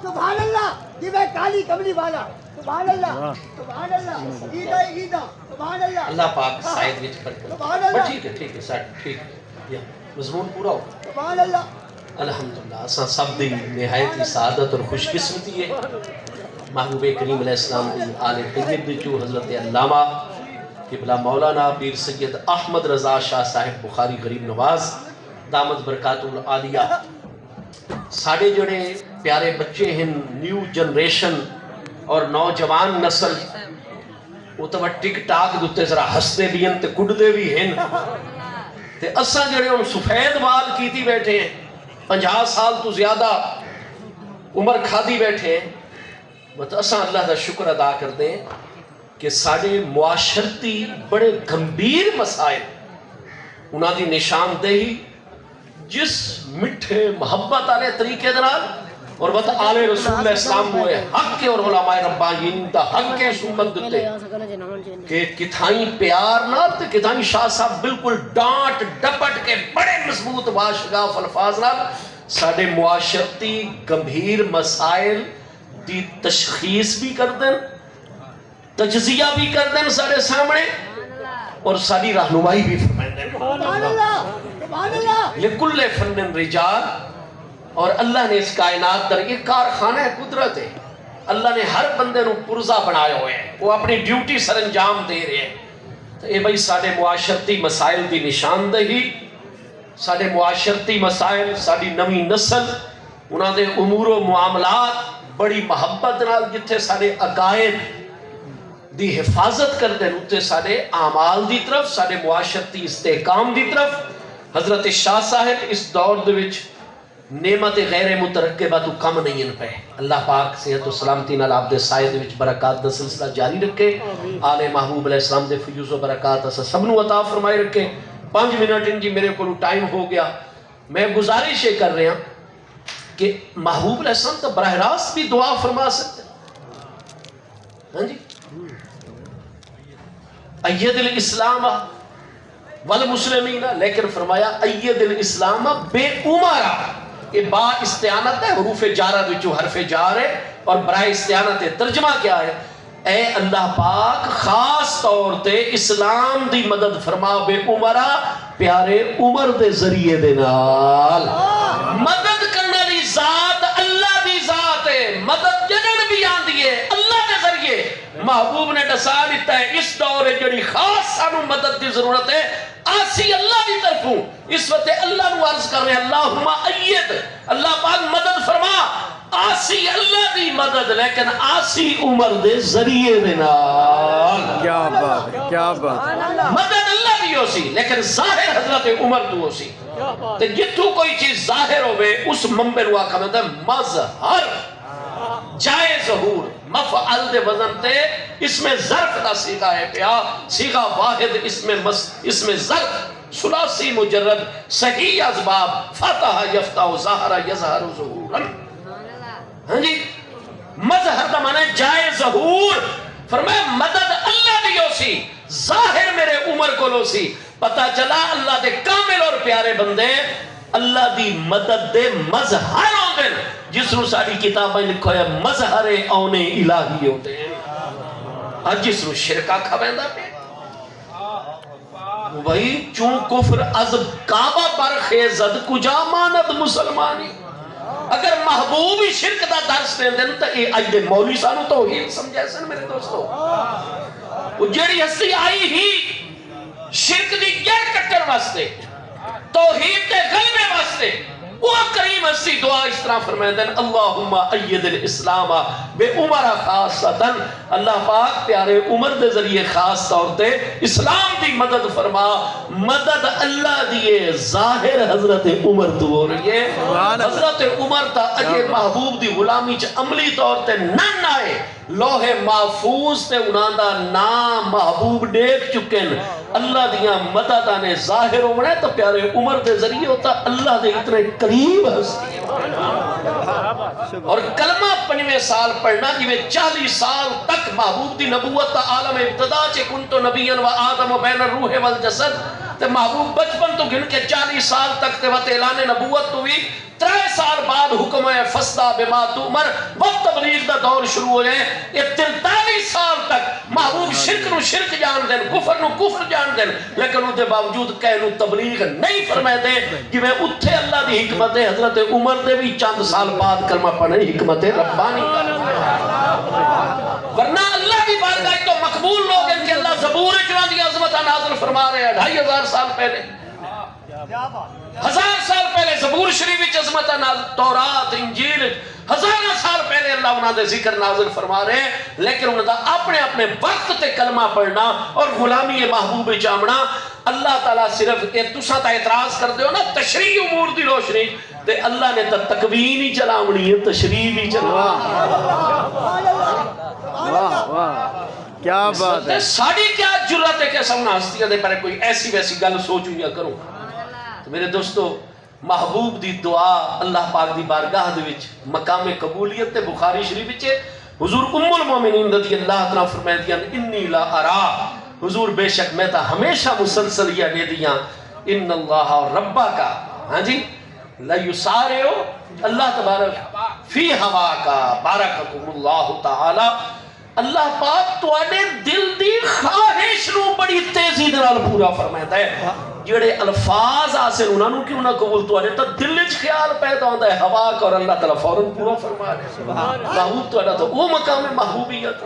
سبحان اللہ، دیوے کالی کملی والا، سبحان اللہ، سبحان اللہ، عیدہ عیدہ، سبحان اللہ،
اللہ پاک سائد وچ برکت۔
سبحان اللہ،
ٹھیک ہے سیٹ، ٹھیک ہے، مضمون پورا ہو۔
سبحان اللہ،
الحمدللہ اساں سب دی نہایت ہی سعادت اور خوش قسمتی ہے محبوب کریم علیہ السلام دی آل طیب دی جو حضرت علامہ قبلہ مولانا پیر سید احمد رضا شاہ صاحب بخاری غریب نواز دامت برکات العالیہ، ساڑھے جڑے پیارے بچے ہیں، نیو جنریشن اور نوجوان نسل، وہ تو ٹک ٹاک دوتے ذرا ہستے بھی ہیں تے کڈدے بھی ہیں، تے اساں جڑے ہم سفید بال کیتی بیٹھے ہیں، 50 سال تو زیادہ عمر کھادی بیٹھے ہیں، تو اساں اللہ دا شکر ادا کر دیں کہ ساڑھے معاشرتی بڑے گھمبیر مسائل انہاں دی نشاندہی جس مٹھے محبت آلے طریقے دنال اور بات آل رسول اللہ اسلام ہوئے حق کے اور علماء ربانیین دا حق کے سمت دیتے کہ کتھائیں پیار نہ تے کتھائیں شاہ صاحب بالکل ڈانٹ ڈپٹ کے بڑے مضبوط باشگاف الفاظ نال ساڑھے معاشرتی گمبھیر مسائل دی تشخیص بھی کر دیں، تجزیہ بھی کر دیں ساڑھے سامنے، اور ساری رہنمائی بھی فرمائیں دیں۔
سبحان اللہ، سبحان اللہ،
لکل فن رجال، اور اللہ نے اس کائنات در ایک کارخانہ قدرت ہے، اللہ نے ہر بندے نو پرزا بنائے ہوئے ہیں، وہ اپنی ڈیوٹی سر انجام دے رہے ہیں۔ تو اے بھائی ساڑھے معاشرتی مسائل دی نشاندہی، ساڑھے معاشرتی مسائل، ساڑھی نوی نسل انہاں دے امور و معاملات بڑی محبت نال جتھے ساڑھے عقائد دی حفاظت کر دیں، اتنے ساڑھے اعمال دی طرف، ساڑھے معاشرتی استحکام دی طرف حضرت شاہ صاحب اس دور دے وچ نعمت غیر مترقبہ تو کم نہیں ان پہ۔ اللہ پاک صحت و سلامتی نال آپ دے سائے دے وچ برکات دا سلسلہ جاری رکھے، آل محبوب علیہ السلام دے فیوز و برکات اسا سب نو عطا فرمائے رکھے۔ 5 منٹ ان جی میرے کو ٹائم ہو گیا، میں گزارش یہ کر رہا کہ محبوب علیہ السلام تو براہ راست بھی دعا فرما سکتے ہیں، ہاں جی، اید الاسلام والمسلمین، لیکن فرمایا اید الاسلام بے عمرہ، یہ با استعانت ہے، حروف جارہ جو حرف جار ہے، اور برائے استعانت ہے، ترجمہ کیا ہے؟ اے اللہ پاک خاص طور تے اسلام دی مدد فرما بے عمرہ پیارے عمر دے ذریعے دے نال۔ مدد کرنے لی ذات اللہ دی ذات ہے، مدد جنن بھی آن دیئے اللہ دے ذریعے محبوب نے ڈسا دیتا ہے۔ اس دور جڑی خاص سانو مدد دی ضرورت ہے، آسی اللہ دی طرفوں اس وقت اللہ نو عرض کر رہے ہیں اللہم اید، اللہ پاک مدد فرما آسی اللہ دی مدد لیکن آسی عمر دے ذریعے دے نال
کیا بات ہے، کیا بات ہے۔
مدد اللہ دی ہو سی لیکن ظاہر حضرت عمر تو ہو سی تے جتھوں کوئی چیز ظاہر ہوئے اس منبع نو آکھا میں مظہر جائے ظہور مفعل دے وزن تے اس میں ظرف دا سیغہ ہے پیا سیغہ واحد اس میں ظرف ثلاثی مجرد صحیح اسباب فتح یفتح ظاہر یظہر ظہورا ہاں جی مظہر دا معنی جائے ظہور فرمایا مدد اللہ دی ہو سی ظاہر میرے عمر کو لو سی پتہ چلا اللہ دے کامل اور پیارے بندے اللہ دی مدد دے مظہر ہوندے جس رو ساری کتابیں لکھو ہے مظہر اونے الہی ہوتے ہیں آج جس رو شرکہ کھویندہ پہ وہی چون کفر از کعبہ پر خیزد کجا ماند مسلمانی اگر محبوب ہی شرک دا درس دیں دن تو اے آج دے مولی سانو توحید سمجھے سن میرے دوستو وہ جیڑی ہستی آئی ہی شرک دی گیر کٹر واسطے توحید دے غلبے واسطے وہ کریم ہستی دعا اس طرح فرمائے دن اللہم اید الاسلام بے عمر خاصتا اللہ پاک پیارے عمر دے ذریعے خاص طور تے اسلام دی مدد فرما مدد اللہ دیئے ظاہر حضرت عمر تو ہو رہی ہے حضرت عمر تا اجے محبوب دی غلامی چ عملی طور تے نن آئے لوح محفوظ تے انہاں دا نام محبوب دیکھ چکن اللہ دیاں مددہ نے ظاہر ہونے تو پیارے عمر دے ذریعے ہوتا اللہ دے اتنے قریب ہستی اور کلمہ 50 سال پڑھنا جویں 40 سال تک محبوب دی نبوت تا عالم ابتدا چے کنتو نبیاً و آدم و بین الروح والجسد تے محبوب بچپن تو گن کے 40 سال تک تے وقت اعلان نبوت تو بھی 3 سال بعد حکم ہے فسدہ بما تؤمر وقت تبلیغ دا دور شروع ہو جائے یہ 43 سال تک محبوب شرک نو شرک جان دیں کفر نو کفر جان دیں لیکن ان کے باوجود کہنو تبلیغ نہیں فرمائے دے کہ میں اتھے اللہ دی حکمت حضرت عمر دے بھی چند سال بعد کلمہ پڑھنے حکمت ربانی ورنہ اللہ کی بارگاہ تو مقبول لوگ ہیں کہ اللہ زبور جوان دی عظمتہ نازل فرما رہے ہیں 2500 سال پہلے 1000 سال پہلے زبور شریف وچ عظمتہ نازل تورات انجیل 1000 سال پہلے اللہ انہاں دے ذکر نازل فرما رہے ہیں لیکن انہاں دا اپنے اپنے وقت تے کلمہ پڑھنا اور غلامی محبوب چامنا اللہ تعالیٰ صرف تساں تا اعتراض کر دیو نا تشریح امور دی روشنی تے اللہ نے تا تکوین ہی چلاونی ہے تشریح ہی چلاونی
واہ واہ کیا بات ہے
ساڑی کیا جرات ہے کہ سمنا ہستیاں دے پر کوئی ایسی ویسی گل سوچوں یا کروں تو میرے دوستو محبوب دی دعا اللہ پاک دی بارگاہ دے وچ مقام قبولیت تے بخاری شریف وچ حضور ام المومنین رضی اللہ عنہ فرمائے دیاں انی لا ارا حضور بے شک میں تا ہمیشہ مسلسل یہ دے دیاں ان اللہ ربا کا ہاں جی لا یسارعو اللہ تبارک فی ہوا کا بارککم اللہ تعالی اللہ پاک تو آنے دل دی خواہش نو بڑی تیزی دنال پورا فرمائیتا ہے جڑے الفاظ آسن انہوں نے کیوں نہ قبول تو آنے تو دل اچھ خیال پیدا ہوتا ہے ہوا کا اور اللہ تعالیٰ فوراں پورا فرما رہے محبوب تو آنا تو وہ مقام محبوبیت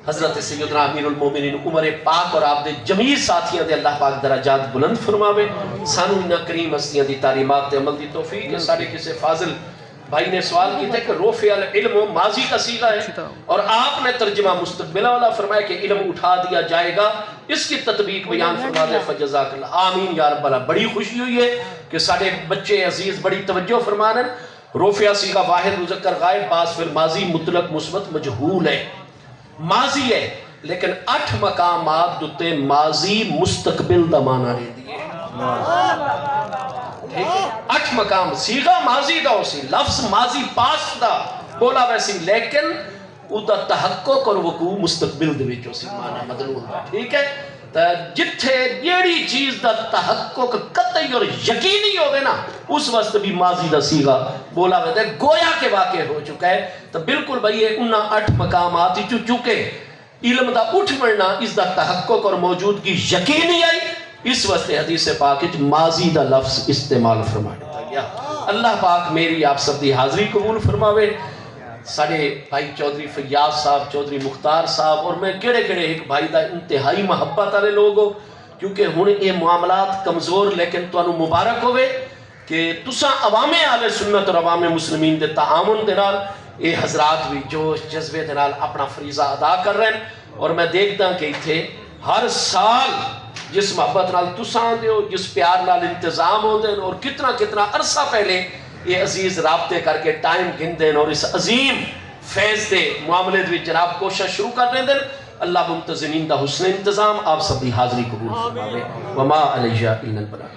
حضرت سیدنا امیر المومنین عمر پاک اور آپ دے جمیع ساتھیاں دے اللہ پاک درجات بلند فرماوے سانو انہا کریم ہستیاں دی تعلیمات تے عمل دی توفیق ہے سارے کسے فاضل بھائی نے سوال کی تھے کہ رفع العلم ماضی کا صیغہ ہے اور آپ نے ترجمہ مستقبلہ والا فرمایا کہ علم اٹھا دیا جائے گا اس کی تطبیق بیان فرما دے فجزاک اللہ آمین یا رب اللہ بڑی خوشی ہوئی ہے کہ سارے بچے عزیز بڑی توجہ فرمانے رفع صیغہ واحد مذکر غائب بعض پھر ماضی مطلق مثبت مجہول ہے ماضی ہے لیکن 8 مقامات دوتے ماضی مستقبل دا معنی رہ دیئے 8 مقام صیغہ ماضی دا اسی لفظ ماضی پاس دا بولا ویسی لیکن او دا تحقق اور وقوع مستقبل دے وچ اسی معنی مدلول دا ٹھیک ہے جتھے جیڑی چیز دا تحقق قطعی اور یقینی ہوئے نا اس وقت بھی ماضی دا صیغہ بولا ہوئے دے گویا کے واقع ہو چکا ہے تو بالکل بھئی یہ انہاں 8 مقامات ہی چکے علم دا اٹھ مرنا اس دا تحقق اور موجودگی یقینی آئی اس وقت حدیث پاک ماضی دا لفظ استعمال فرما دیتا گیا اللہ پاک میری آپ سب دی حاضری قبول فرماوے ساڑھے بھائی چودھری فیاض صاحب چودھری مختار صاحب اور میں کڑے ایک بھائی دا انتہائی محبت آلے لوگ ہو کیونکہ ہن یہ معاملات کمزور لیکن تو انہوں مبارک ہوئے کہ تساں عوام اہل سنت اور عوام مسلمین دے تعاون دے نال اے حضرات بھی جوش جذبے دے نال اپنا فریضہ ادا کر رہے ہیں. اور میں دیکھتا کہ اتھے ہر سال جس محبت نال تساں دے ہو, جس پیار نال انتظام ہو دے, اور کتنا کتنا عرصہ پہلے یہ عزیز رابطے کر کے ٹائم گن دین اور اس عظیم فیض دے معاملے دے جناب کوشش شروع کر دیں. اللہ ممتزنین دا حسن انتظام آپ سب دی حاضری قبول فرماوے. وما علیہ الا البلاغ.